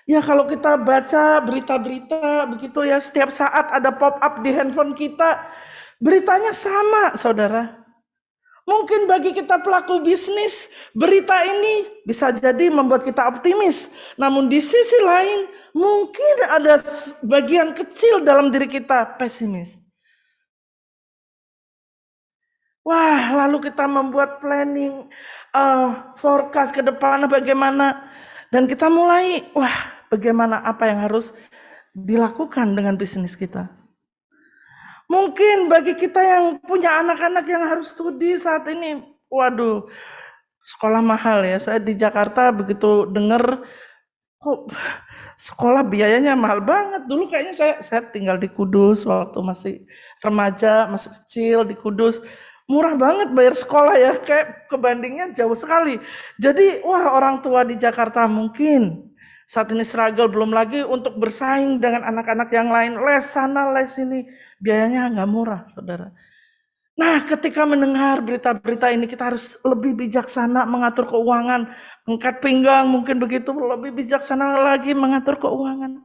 Ya kalau kita baca berita-berita begitu ya, setiap saat ada pop-up di handphone kita. Beritanya sama, saudara. Mungkin bagi kita pelaku bisnis, berita ini bisa jadi membuat kita optimis. Namun di sisi lain, mungkin ada bagian kecil dalam diri kita pesimis. Wah, lalu kita membuat planning, forecast ke depan bagaimana. Dan kita mulai, bagaimana apa yang harus dilakukan dengan bisnis kita. Mungkin bagi kita yang punya anak-anak yang harus studi saat ini, waduh, sekolah mahal ya. Saya di Jakarta begitu dengar, kok sekolah biayanya mahal banget. Dulu kayaknya saya tinggal di Kudus waktu masih remaja, masih kecil di Kudus. Murah banget bayar sekolah ya, kayak kebandingnya jauh sekali. Jadi orang tua di Jakarta mungkin saat ini struggle, belum lagi untuk bersaing dengan anak-anak yang lain. Les sana, les sini, biayanya nggak murah, saudara. Nah, ketika mendengar berita-berita ini, kita harus lebih bijaksana mengatur keuangan. Angkat pinggang, mungkin begitu, lebih bijaksana lagi mengatur keuangan.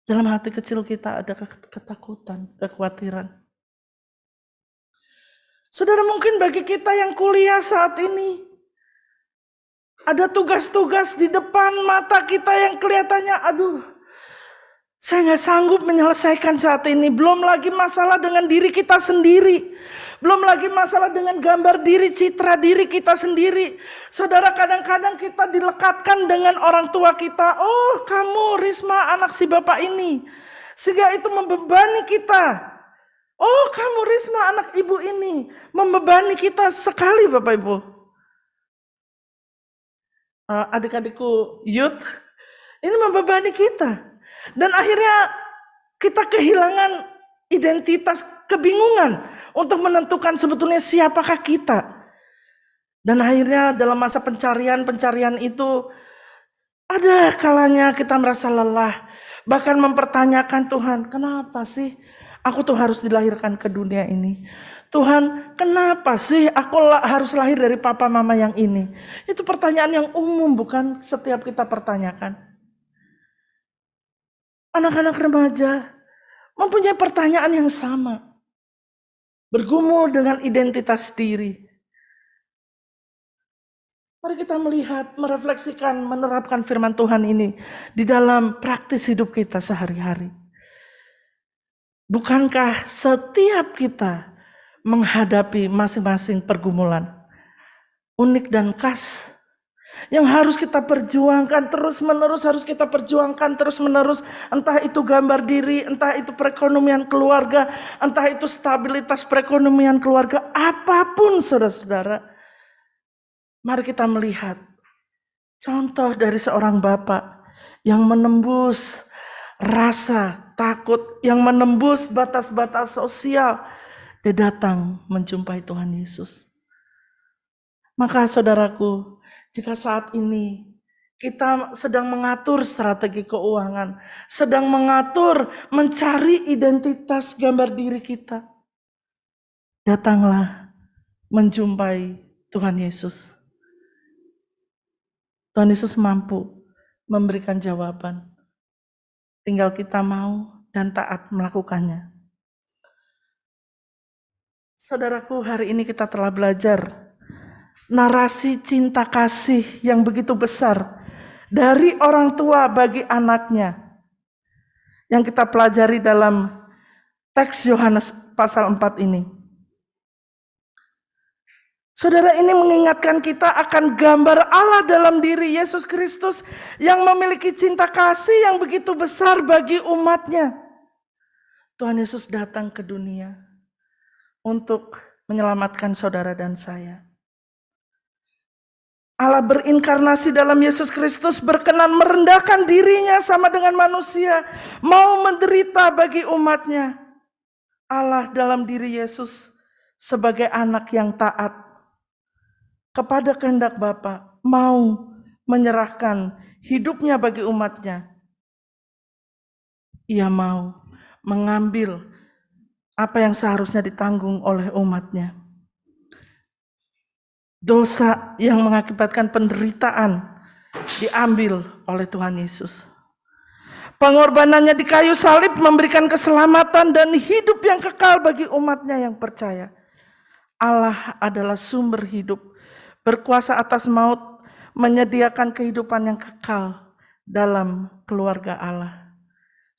Dalam hati kecil kita ada ketakutan, kekhawatiran. Saudara, mungkin bagi kita yang kuliah saat ini, ada tugas-tugas di depan mata kita yang kelihatannya, aduh, saya nggak sanggup menyelesaikan saat ini. Belum lagi masalah dengan diri kita sendiri. Belum lagi masalah dengan gambar diri, citra diri kita sendiri. Saudara, kadang-kadang kita dilekatkan dengan orang tua kita. Oh, kamu Risma anak si bapak ini. Sehingga itu membebani kita. Oh, kamu Risma anak ibu ini. Membebani kita sekali, Bapak Ibu. Adik-adikku youth, ini membebani kita. Dan akhirnya kita kehilangan identitas, kebingungan untuk menentukan sebetulnya siapakah kita. Dan akhirnya dalam masa pencarian itu ada kalanya kita merasa lelah. Bahkan mempertanyakan, Tuhan, kenapa sih aku tuh harus dilahirkan ke dunia ini? Tuhan, kenapa sih aku harus lahir dari papa mama yang ini? Itu pertanyaan yang umum, bukan setiap kita pertanyakan. Anak-anak remaja mempunyai pertanyaan yang sama. Bergumul dengan identitas diri. Mari kita melihat, merefleksikan, menerapkan firman Tuhan ini di dalam praktis hidup kita sehari-hari. Bukankah setiap kita menghadapi masing-masing pergumulan unik dan khas yang harus kita perjuangkan terus-menerus, entah itu gambar diri, entah itu perekonomian keluarga, entah itu stabilitas perekonomian keluarga, apapun saudara-saudara. Mari kita melihat contoh dari seorang bapak yang menembus rasa takut, yang menembus batas-batas sosial. Dia datang menjumpai Tuhan Yesus. Maka saudaraku, jika saat ini kita sedang mengatur strategi keuangan, sedang mengatur, mencari identitas gambar diri kita, datanglah menjumpai Tuhan Yesus. Tuhan Yesus mampu memberikan jawaban. Tinggal kita mau dan taat melakukannya. Saudaraku, hari ini kita telah belajar narasi cinta kasih yang begitu besar dari orang tua bagi anaknya yang kita pelajari dalam teks Yohanes pasal 4 ini. Saudara, ini mengingatkan kita akan gambar Allah dalam diri Yesus Kristus yang memiliki cinta kasih yang begitu besar bagi umatnya. Tuhan Yesus datang ke dunia untuk menyelamatkan saudara dan saya. Allah berinkarnasi dalam Yesus Kristus, berkenan merendahkan dirinya sama dengan manusia, mau menderita bagi umatnya. Allah dalam diri Yesus sebagai anak yang taat kepada kehendak Bapa, mau menyerahkan hidupnya bagi umatnya. Ia mau mengambil apa yang seharusnya ditanggung oleh umatnya. Dosa yang mengakibatkan penderitaan diambil oleh Tuhan Yesus. Pengorbanannya di kayu salib memberikan keselamatan dan hidup yang kekal bagi umatnya yang percaya. Allah adalah sumber hidup, berkuasa atas maut, menyediakan kehidupan yang kekal dalam keluarga Allah.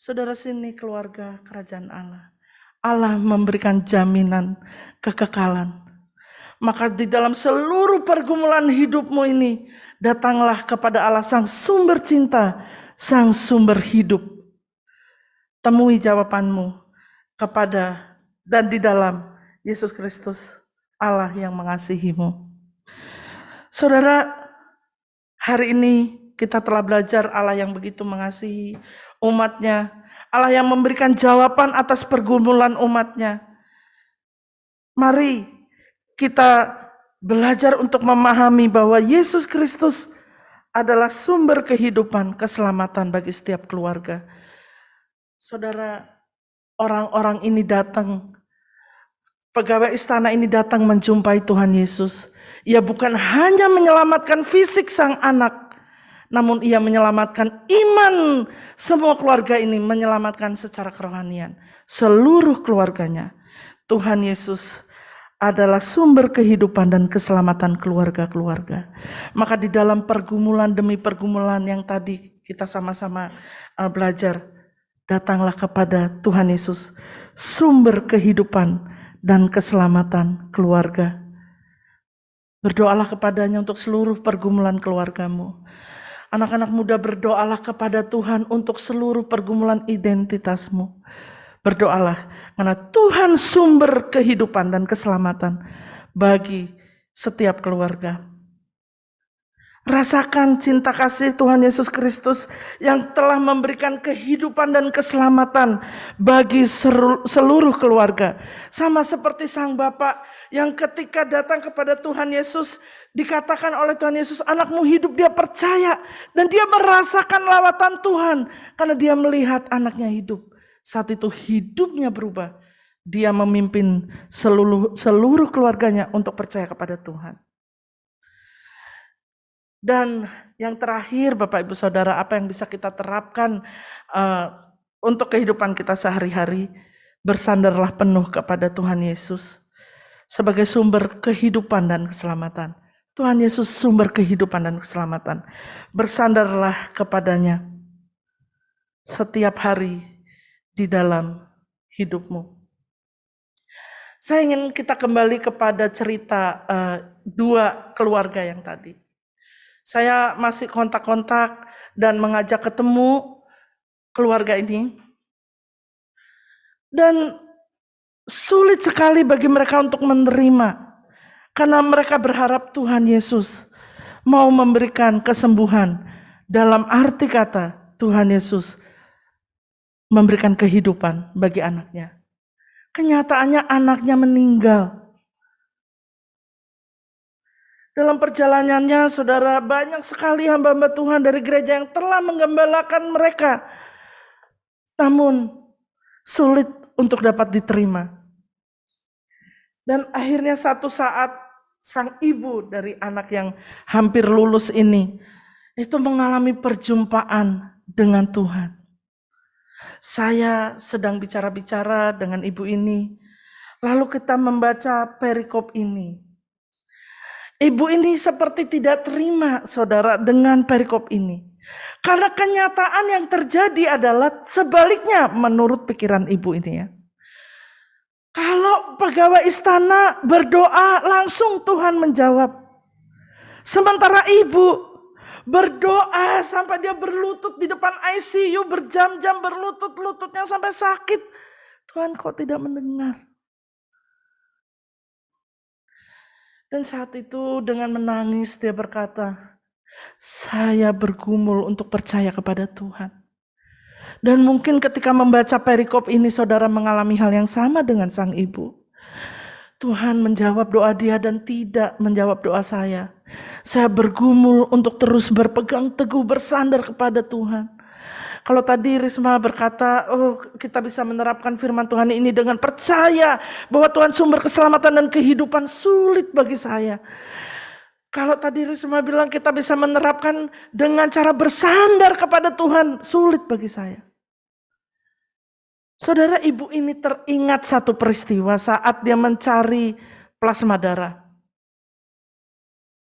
Saudara, sini keluarga kerajaan Allah. Allah memberikan jaminan kekekalan. Maka di dalam seluruh pergumulan hidupmu ini, datanglah kepada Allah sang sumber cinta, sang sumber hidup. Temui jawabanmu kepada dan di dalam Yesus Kristus, Allah yang mengasihimu. Saudara, hari ini kita telah belajar Allah yang begitu mengasihi umatnya, Allah yang memberikan jawaban atas pergumulan umatnya. Mari kita belajar untuk memahami bahwa Yesus Kristus adalah sumber kehidupan, keselamatan bagi setiap keluarga. Saudara, orang-orang ini datang, pegawai istana ini datang menjumpai Tuhan Yesus. Ia bukan hanya menyelamatkan fisik sang anak, namun ia menyelamatkan iman semua keluarga ini, menyelamatkan secara kerohanian seluruh keluarganya. Tuhan Yesus adalah sumber kehidupan dan keselamatan keluarga-keluarga. Maka di dalam pergumulan demi pergumulan yang tadi kita sama-sama belajar, datanglah kepada Tuhan Yesus, sumber kehidupan dan keselamatan keluarga. Berdoalah kepadanya untuk seluruh pergumulan keluargamu. Anak-anak muda, berdoalah kepada Tuhan untuk seluruh pergumulan identitasmu. Berdoalah karena Tuhan sumber kehidupan dan keselamatan bagi setiap keluarga. Rasakan cinta kasih Tuhan Yesus Kristus yang telah memberikan kehidupan dan keselamatan bagi seluruh keluarga. Sama seperti sang Bapa yang ketika datang kepada Tuhan Yesus, dikatakan oleh Tuhan Yesus, anakmu hidup, dia percaya dan dia merasakan lawatan Tuhan karena dia melihat anaknya hidup. Saat itu hidupnya berubah. Dia memimpin seluruh keluarganya untuk percaya kepada Tuhan. Dan yang terakhir, Bapak Ibu Saudara, apa yang bisa kita terapkan untuk kehidupan kita sehari-hari? Bersandarlah penuh kepada Tuhan Yesus sebagai sumber kehidupan dan keselamatan. Tuhan Yesus sumber kehidupan dan keselamatan. Bersandarlah kepadanya setiap hari di dalam hidupmu. Saya ingin kita kembali kepada cerita dua keluarga yang tadi. Saya masih kontak-kontak dan mengajak ketemu keluarga ini. Dan sulit sekali bagi mereka untuk menerima. Karena mereka berharap Tuhan Yesus mau memberikan kesembuhan. Dalam arti kata Tuhan Yesus memberikan kehidupan bagi anaknya. Kenyataannya anaknya meninggal. Dalam perjalanannya, saudara, banyak sekali hamba-hamba Tuhan dari gereja yang telah menggembalakan mereka. Namun, sulit untuk dapat diterima. Dan akhirnya satu saat sang ibu dari anak yang hampir lulus ini, itu mengalami perjumpaan dengan Tuhan. Saya sedang bicara-bicara dengan ibu ini, lalu kita membaca perikop ini. Ibu ini seperti tidak terima, saudara, dengan perikop ini. Karena kenyataan yang terjadi adalah sebaliknya menurut pikiran ibu ini ya. Kalau pegawai istana berdoa, langsung Tuhan menjawab. Sementara ibu berdoa sampai dia berlutut di depan ICU berjam-jam berlutut, lututnya sampai sakit. Tuhan kok tidak mendengar? Dan saat itu dengan menangis dia berkata, saya bergumul untuk percaya kepada Tuhan. Dan mungkin ketika membaca perikop ini saudara mengalami hal yang sama dengan sang ibu. Tuhan menjawab doa dia dan tidak menjawab doa saya. Saya bergumul untuk terus berpegang teguh bersandar kepada Tuhan. Kalau tadi Risma berkata, kita bisa menerapkan firman Tuhan ini dengan percaya bahwa Tuhan sumber keselamatan dan kehidupan, sulit bagi saya. Kalau tadi Risma bilang kita bisa menerapkan dengan cara bersandar kepada Tuhan, sulit bagi saya. Saudara, ibu ini teringat satu peristiwa saat dia mencari plasma darah.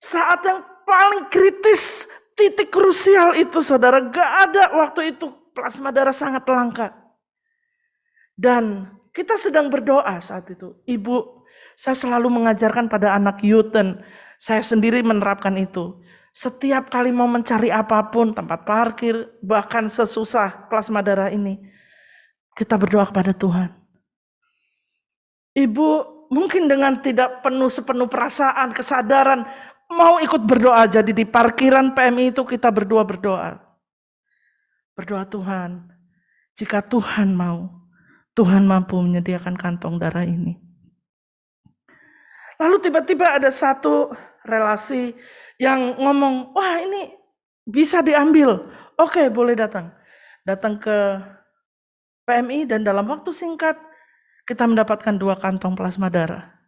Saat yang paling kritis, titik krusial itu saudara, gak ada waktu itu, plasma darah sangat langka. Dan kita sedang berdoa saat itu. Ibu, saya selalu mengajarkan pada anak youth dan saya sendiri menerapkan itu. Setiap kali mau mencari apapun, tempat parkir, bahkan sesusah plasma darah ini, kita berdoa kepada Tuhan. Ibu mungkin dengan tidak sepenuh perasaan, kesadaran, mau ikut berdoa. Jadi di parkiran PMI itu kita berdoa. Berdoa Tuhan, jika Tuhan mau, Tuhan mampu menyediakan kantong darah ini. Lalu tiba-tiba ada satu relasi yang ngomong, wah ini bisa diambil. Oke, boleh datang. Datang ke PMI dan dalam waktu singkat kita mendapatkan 2 kantong plasma darah.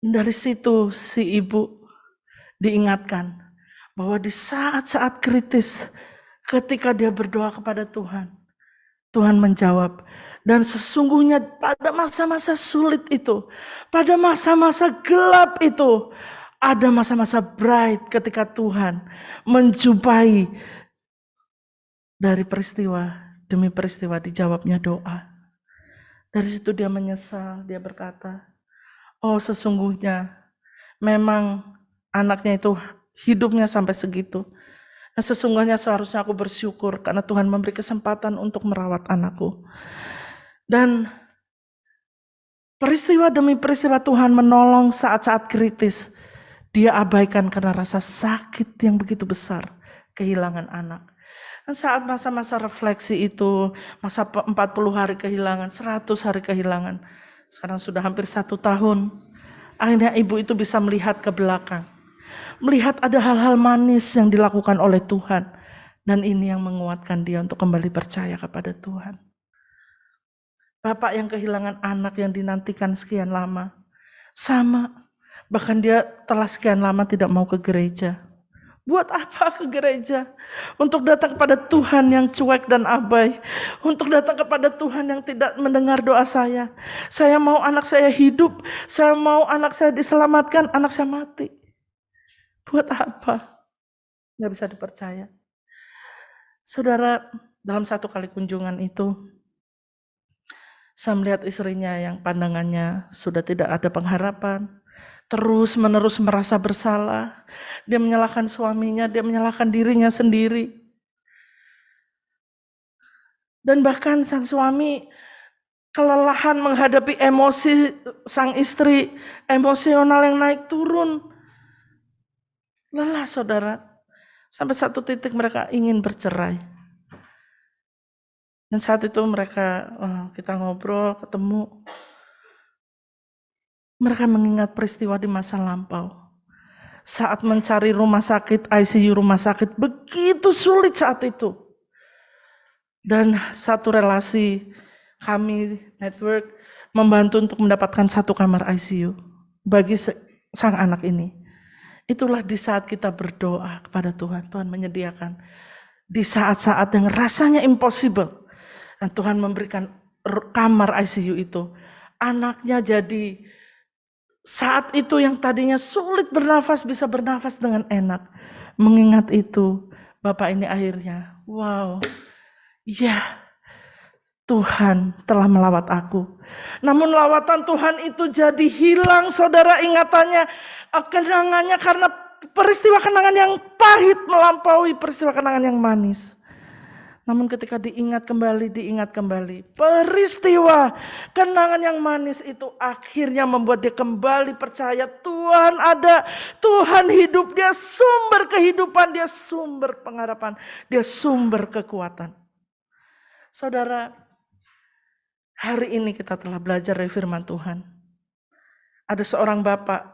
Dari situ si ibu diingatkan bahwa di saat-saat kritis ketika dia berdoa kepada Tuhan, Tuhan menjawab. Dan sesungguhnya pada masa-masa sulit itu, pada masa-masa gelap itu, ada masa-masa bright ketika Tuhan menjumpai dari peristiwa demi peristiwa dijawabnya doa. Dari situ dia menyesal, dia berkata, oh sesungguhnya memang anaknya itu hidupnya sampai segitu. Nah, sesungguhnya seharusnya aku bersyukur karena Tuhan memberi kesempatan untuk merawat anakku. Dan peristiwa demi peristiwa Tuhan menolong saat-saat kritis. Dia abaikan karena rasa sakit yang begitu besar, kehilangan anak. Dan saat masa-masa refleksi itu, masa 40 hari kehilangan, 100 hari kehilangan, sekarang sudah hampir 1 tahun. Akhirnya ibu itu bisa melihat ke belakang. Melihat ada hal-hal manis yang dilakukan oleh Tuhan. Dan ini yang menguatkan dia untuk kembali percaya kepada Tuhan. Bapak yang kehilangan anak yang dinantikan sekian lama. Sama. Bahkan dia telah sekian lama tidak mau ke gereja. Buat apa ke gereja? Untuk datang kepada Tuhan yang cuek dan abai. Untuk datang kepada Tuhan yang tidak mendengar doa saya. Saya mau anak saya hidup. Saya mau anak saya diselamatkan. Anak saya mati. Buat apa? Nggak bisa dipercaya. Saudara, dalam satu kali kunjungan itu, saya melihat istrinya yang pandangannya sudah tidak ada pengharapan, terus-menerus merasa bersalah. Dia menyalahkan suaminya, dia menyalahkan dirinya sendiri. Dan bahkan sang suami kelelahan menghadapi emosi sang istri, emosional yang naik turun. Lelah saudara, sampai satu titik mereka ingin bercerai. Dan saat itu kita ngobrol, ketemu. Mereka mengingat peristiwa di masa lampau. Saat mencari rumah sakit, ICU rumah sakit, begitu sulit saat itu. Dan satu relasi kami, network, membantu untuk mendapatkan 1 kamar ICU. Bagi sang anak ini. Itulah di saat kita berdoa kepada Tuhan, Tuhan menyediakan di saat-saat yang rasanya impossible, dan Tuhan memberikan kamar ICU itu. Anaknya jadi saat itu yang tadinya sulit bernafas bisa bernafas dengan enak. Mengingat itu, Bapak ini akhirnya, wow, ya Tuhan telah melawat aku. Namun lawatan Tuhan itu jadi hilang, saudara, ingatannya, kenangannya, karena peristiwa kenangan yang pahit melampaui peristiwa kenangan yang manis. Namun ketika diingat kembali, peristiwa kenangan yang manis itu akhirnya membuat dia kembali percaya Tuhan ada, Tuhan hidup, dia sumber kehidupan, dia sumber pengharapan, dia sumber kekuatan. Saudara, hari ini kita telah belajar dari firman Tuhan. Ada seorang bapak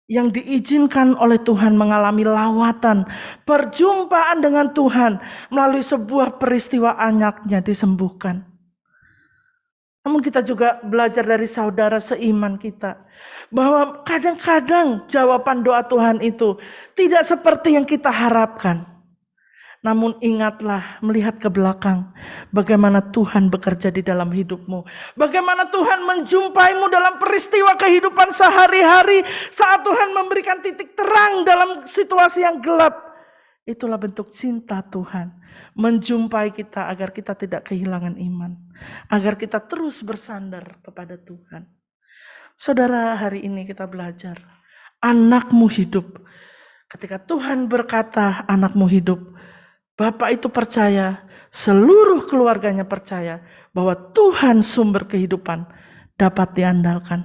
yang diizinkan oleh Tuhan mengalami lawatan, perjumpaan dengan Tuhan melalui sebuah peristiwa anaknya disembuhkan. Namun kita juga belajar dari saudara seiman kita, bahwa kadang-kadang jawaban doa Tuhan itu tidak seperti yang kita harapkan. Namun ingatlah melihat ke belakang, bagaimana Tuhan bekerja di dalam hidupmu. Bagaimana Tuhan menjumpaimu dalam peristiwa kehidupan sehari-hari. Saat Tuhan memberikan titik terang dalam situasi yang gelap. Itulah bentuk cinta Tuhan. Menjumpai kita agar kita tidak kehilangan iman. Agar kita terus bersandar kepada Tuhan. Saudara, hari ini kita belajar. Anakmu hidup. Ketika Tuhan berkata anakmu hidup, Bapak itu percaya, seluruh keluarganya percaya bahwa Tuhan sumber kehidupan dapat diandalkan.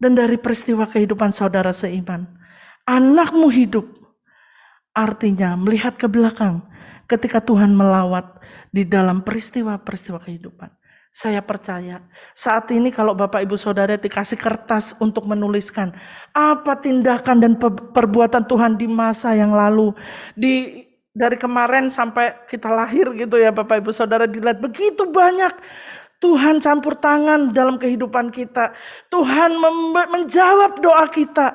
Dan dari peristiwa kehidupan saudara seiman, anakmu hidup artinya melihat ke belakang ketika Tuhan melawat di dalam peristiwa-peristiwa kehidupan. Saya percaya saat ini kalau Bapak Ibu Saudara dikasih kertas untuk menuliskan apa tindakan dan perbuatan Tuhan di masa yang lalu, dari kemarin sampai kita lahir gitu ya Bapak Ibu Saudara, dilihat begitu banyak Tuhan campur tangan dalam kehidupan kita. Tuhan menjawab doa kita.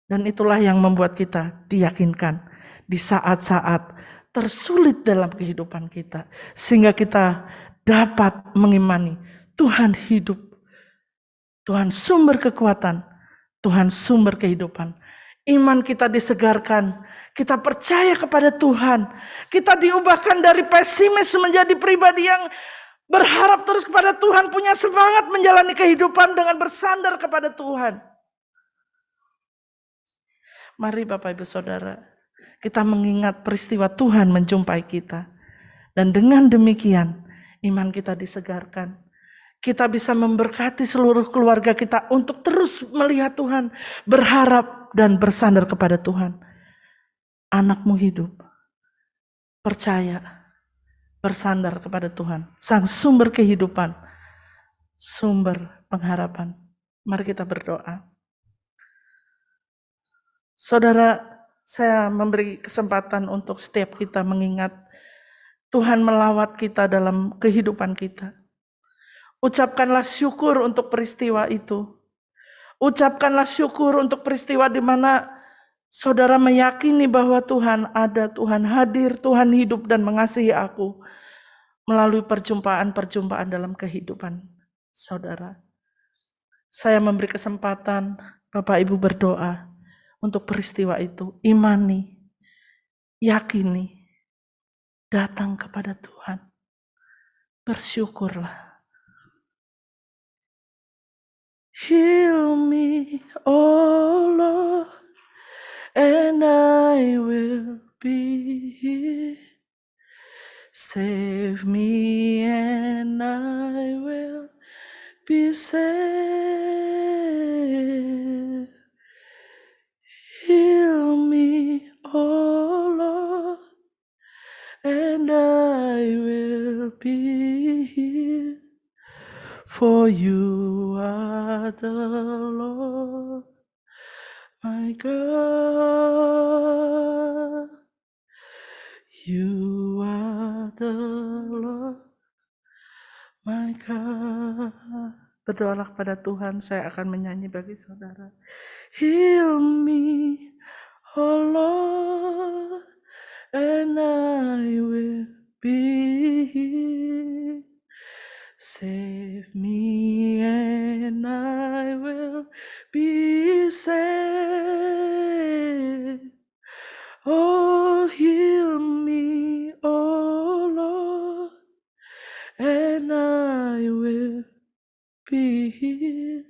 Dan itulah yang membuat kita diyakinkan di saat-saat tersulit dalam kehidupan kita, sehingga kita dapat mengimani Tuhan hidup, Tuhan sumber kekuatan, Tuhan sumber kehidupan. Iman kita disegarkan, kita percaya kepada Tuhan, kita diubahkan dari pesimis menjadi pribadi yang berharap terus kepada Tuhan, punya semangat menjalani kehidupan dengan bersandar kepada Tuhan. Mari Bapak Ibu Saudara, kita mengingat peristiwa Tuhan menjumpai kita. Dan dengan demikian, iman kita disegarkan. Kita bisa memberkati seluruh keluarga kita untuk terus melihat Tuhan, berharap dan bersandar kepada Tuhan. Anakmu hidup, percaya, bersandar kepada Tuhan, Sang sumber kehidupan, sumber pengharapan. Mari kita berdoa. Saudara, saya memberi kesempatan untuk setiap kita mengingat Tuhan melawat kita dalam kehidupan kita. Ucapkanlah syukur untuk peristiwa itu. Ucapkanlah syukur untuk peristiwa di mana saudara meyakini bahwa Tuhan ada, Tuhan hadir, Tuhan hidup dan mengasihi aku melalui perjumpaan-perjumpaan dalam kehidupan saudara. Saya memberi kesempatan Bapak Ibu berdoa untuk peristiwa itu. Imani, yakini, datang kepada Tuhan. Bersyukurlah. Heal me, oh Lord, and I will be healed. Save me and I will be saved. Heal me, oh Lord, and I will be healed. For you are the Lord, my God. You are the Lord, my God. Berdoalah kepada Tuhan, saya akan menyanyi bagi saudara. Heal me, oh Lord, and I will be healed. Save me and I will be saved. Oh, heal me, oh Lord, and I will be healed.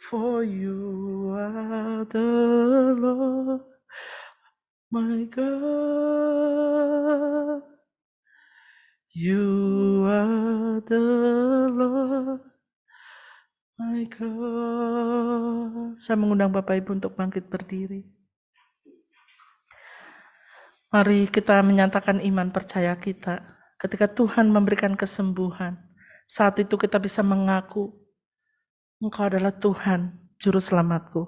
For you are the Lord, my God. You are the Lord, my God. Saya mengundang Bapak Ibu untuk bangkit berdiri. Mari kita menyatakan iman percaya kita. Ketika Tuhan memberikan kesembuhan, saat itu kita bisa mengaku, Engkau adalah Tuhan, Juru Selamatku.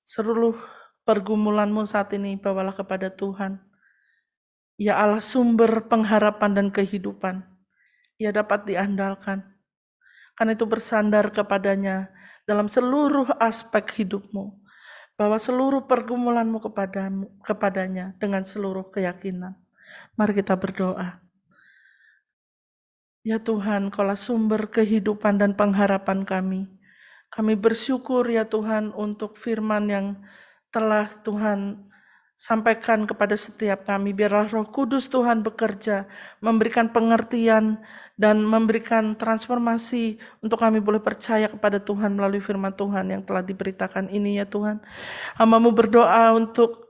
Seluruh pergumulanmu saat ini bawalah kepada Tuhan. Ya Allah, sumber pengharapan dan kehidupan. Ia dapat diandalkan. Karena itu bersandar kepadanya dalam seluruh aspek hidupmu. Bahwa seluruh pergumulanmu kepadanya dengan seluruh keyakinan. Mari kita berdoa. Ya Tuhan, Kaulah sumber kehidupan dan pengharapan kami. Kami bersyukur ya Tuhan untuk firman yang telah Tuhan sampaikan kepada setiap kami. Biarlah Roh Kudus Tuhan bekerja, memberikan pengertian dan memberikan transformasi untuk kami boleh percaya kepada Tuhan melalui firman Tuhan yang telah diberitakan ini ya Tuhan. Hamba-Mu berdoa untuk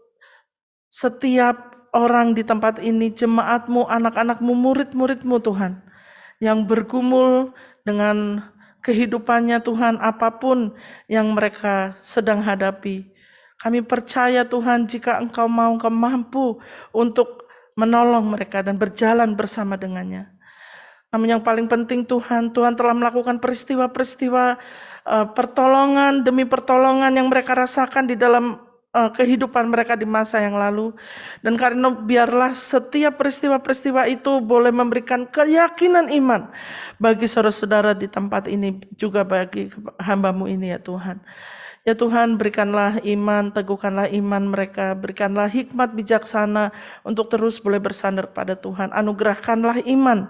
setiap orang di tempat ini, jemaat-Mu, anak-anak-Mu, murid-murid-Mu Tuhan, yang bergumul dengan kehidupannya Tuhan, apapun yang mereka sedang hadapi. Kami percaya Tuhan, jika Engkau mau, Engkau mampu untuk menolong mereka dan berjalan bersama dengannya. Namun yang paling penting Tuhan telah melakukan peristiwa-peristiwa pertolongan demi pertolongan yang mereka rasakan di dalam kehidupan mereka di masa yang lalu. Dan karena biarlah setiap peristiwa-peristiwa itu boleh memberikan keyakinan iman bagi saudara-saudara di tempat ini, juga bagi hamba-Mu ini ya Tuhan. Ya Tuhan, berikanlah iman, teguhkanlah iman mereka, berikanlah hikmat bijaksana untuk terus boleh bersandar pada Tuhan. Anugerahkanlah iman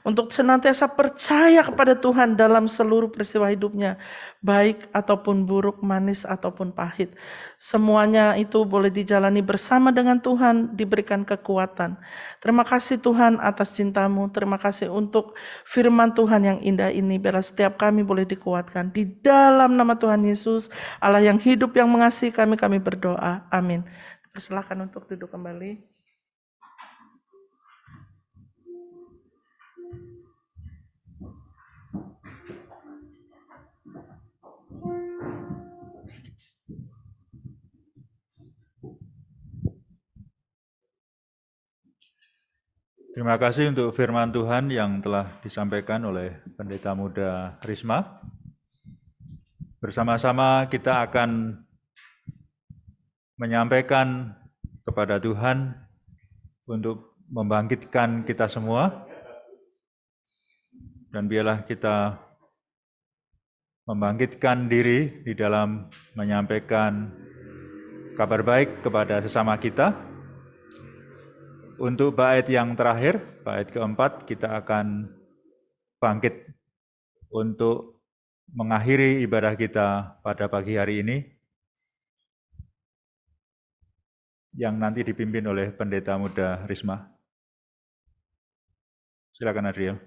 untuk senantiasa percaya kepada Tuhan dalam seluruh peristiwa hidupnya, baik ataupun buruk, manis ataupun pahit. Semuanya itu boleh dijalani bersama dengan Tuhan, diberikan kekuatan. Terima kasih Tuhan atas cinta-Mu, terima kasih untuk firman Tuhan yang indah ini, biar setiap kami boleh dikuatkan. Di dalam nama Tuhan Yesus, Allah yang hidup, yang mengasihi kami, kami berdoa. Amin. Silakan untuk duduk kembali. Terima kasih untuk firman Tuhan yang telah disampaikan oleh Pendeta Muda Risma. Bersama-sama kita akan menyampaikan kepada Tuhan untuk membangkitkan kita semua, dan biarlah kita membangkitkan diri di dalam menyampaikan kabar baik kepada sesama kita. Untuk bait yang terakhir, bait keempat, kita akan bangkit untuk mengakhiri ibadah kita pada pagi hari ini, yang nanti dipimpin oleh Pendeta Muda Risma. Silakan Adriel.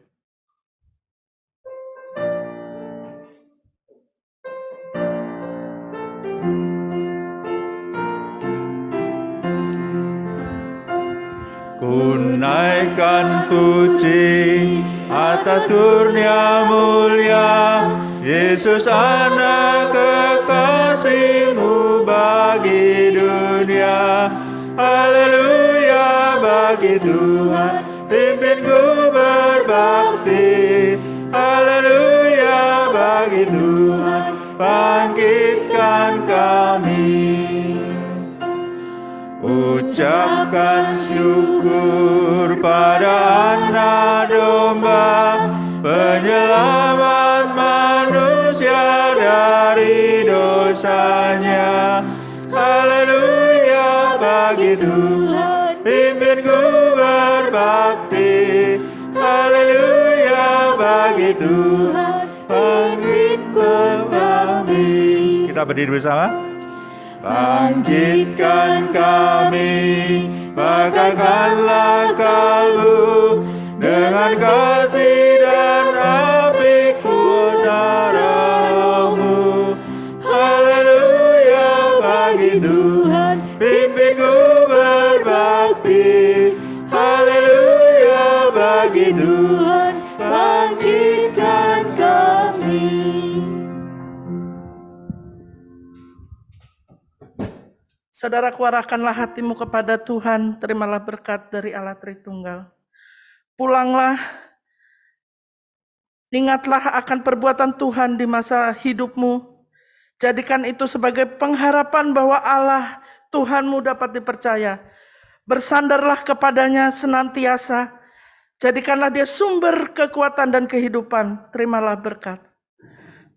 Ku naikkan puji atas kurnia mulia Yesus, anak kekasih-Mu bagi dunia. Haleluya bagi Tuhan, pimpinku berbakti. Haleluya bagi Tuhan, bangkitkan kami. Ucapkan syukur pada Anak Domba, penyelamat bagi Tuhan, pimpinku berbakti. Haleluya bagi Tuhan, bangkitkan kami. Kita berdiri bersama. Bangkitkan kami, bakarkanlah kalbu dengan kasih dan api kuasa Roh-Mu. Haleluya bagi Tuhan, pimpinku berbakti. Haleluya bagi Tuhan, bangkitkan kami. Saudaraku, arahkanlah hatimu kepada Tuhan, terimalah berkat dari Allah Tritunggal. Pulanglah, ingatlah akan perbuatan Tuhan di masa hidupmu. Jadikan itu sebagai pengharapan bahwa Allah Tuhanmu dapat dipercaya. Bersandarlah kepadanya senantiasa. Jadikanlah dia sumber kekuatan dan kehidupan. Terimalah berkat.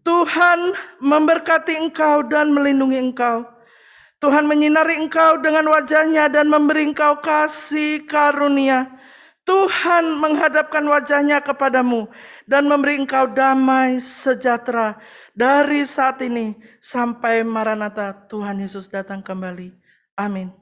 Tuhan memberkati engkau dan melindungi engkau. Tuhan menyinari engkau dengan wajahnya dan memberi engkau kasih karunia. Tuhan menghadapkan wajahnya kepadamu dan memberi engkau damai sejahtera dari saat ini sampai Maranatha Tuhan Yesus datang kembali. Amin.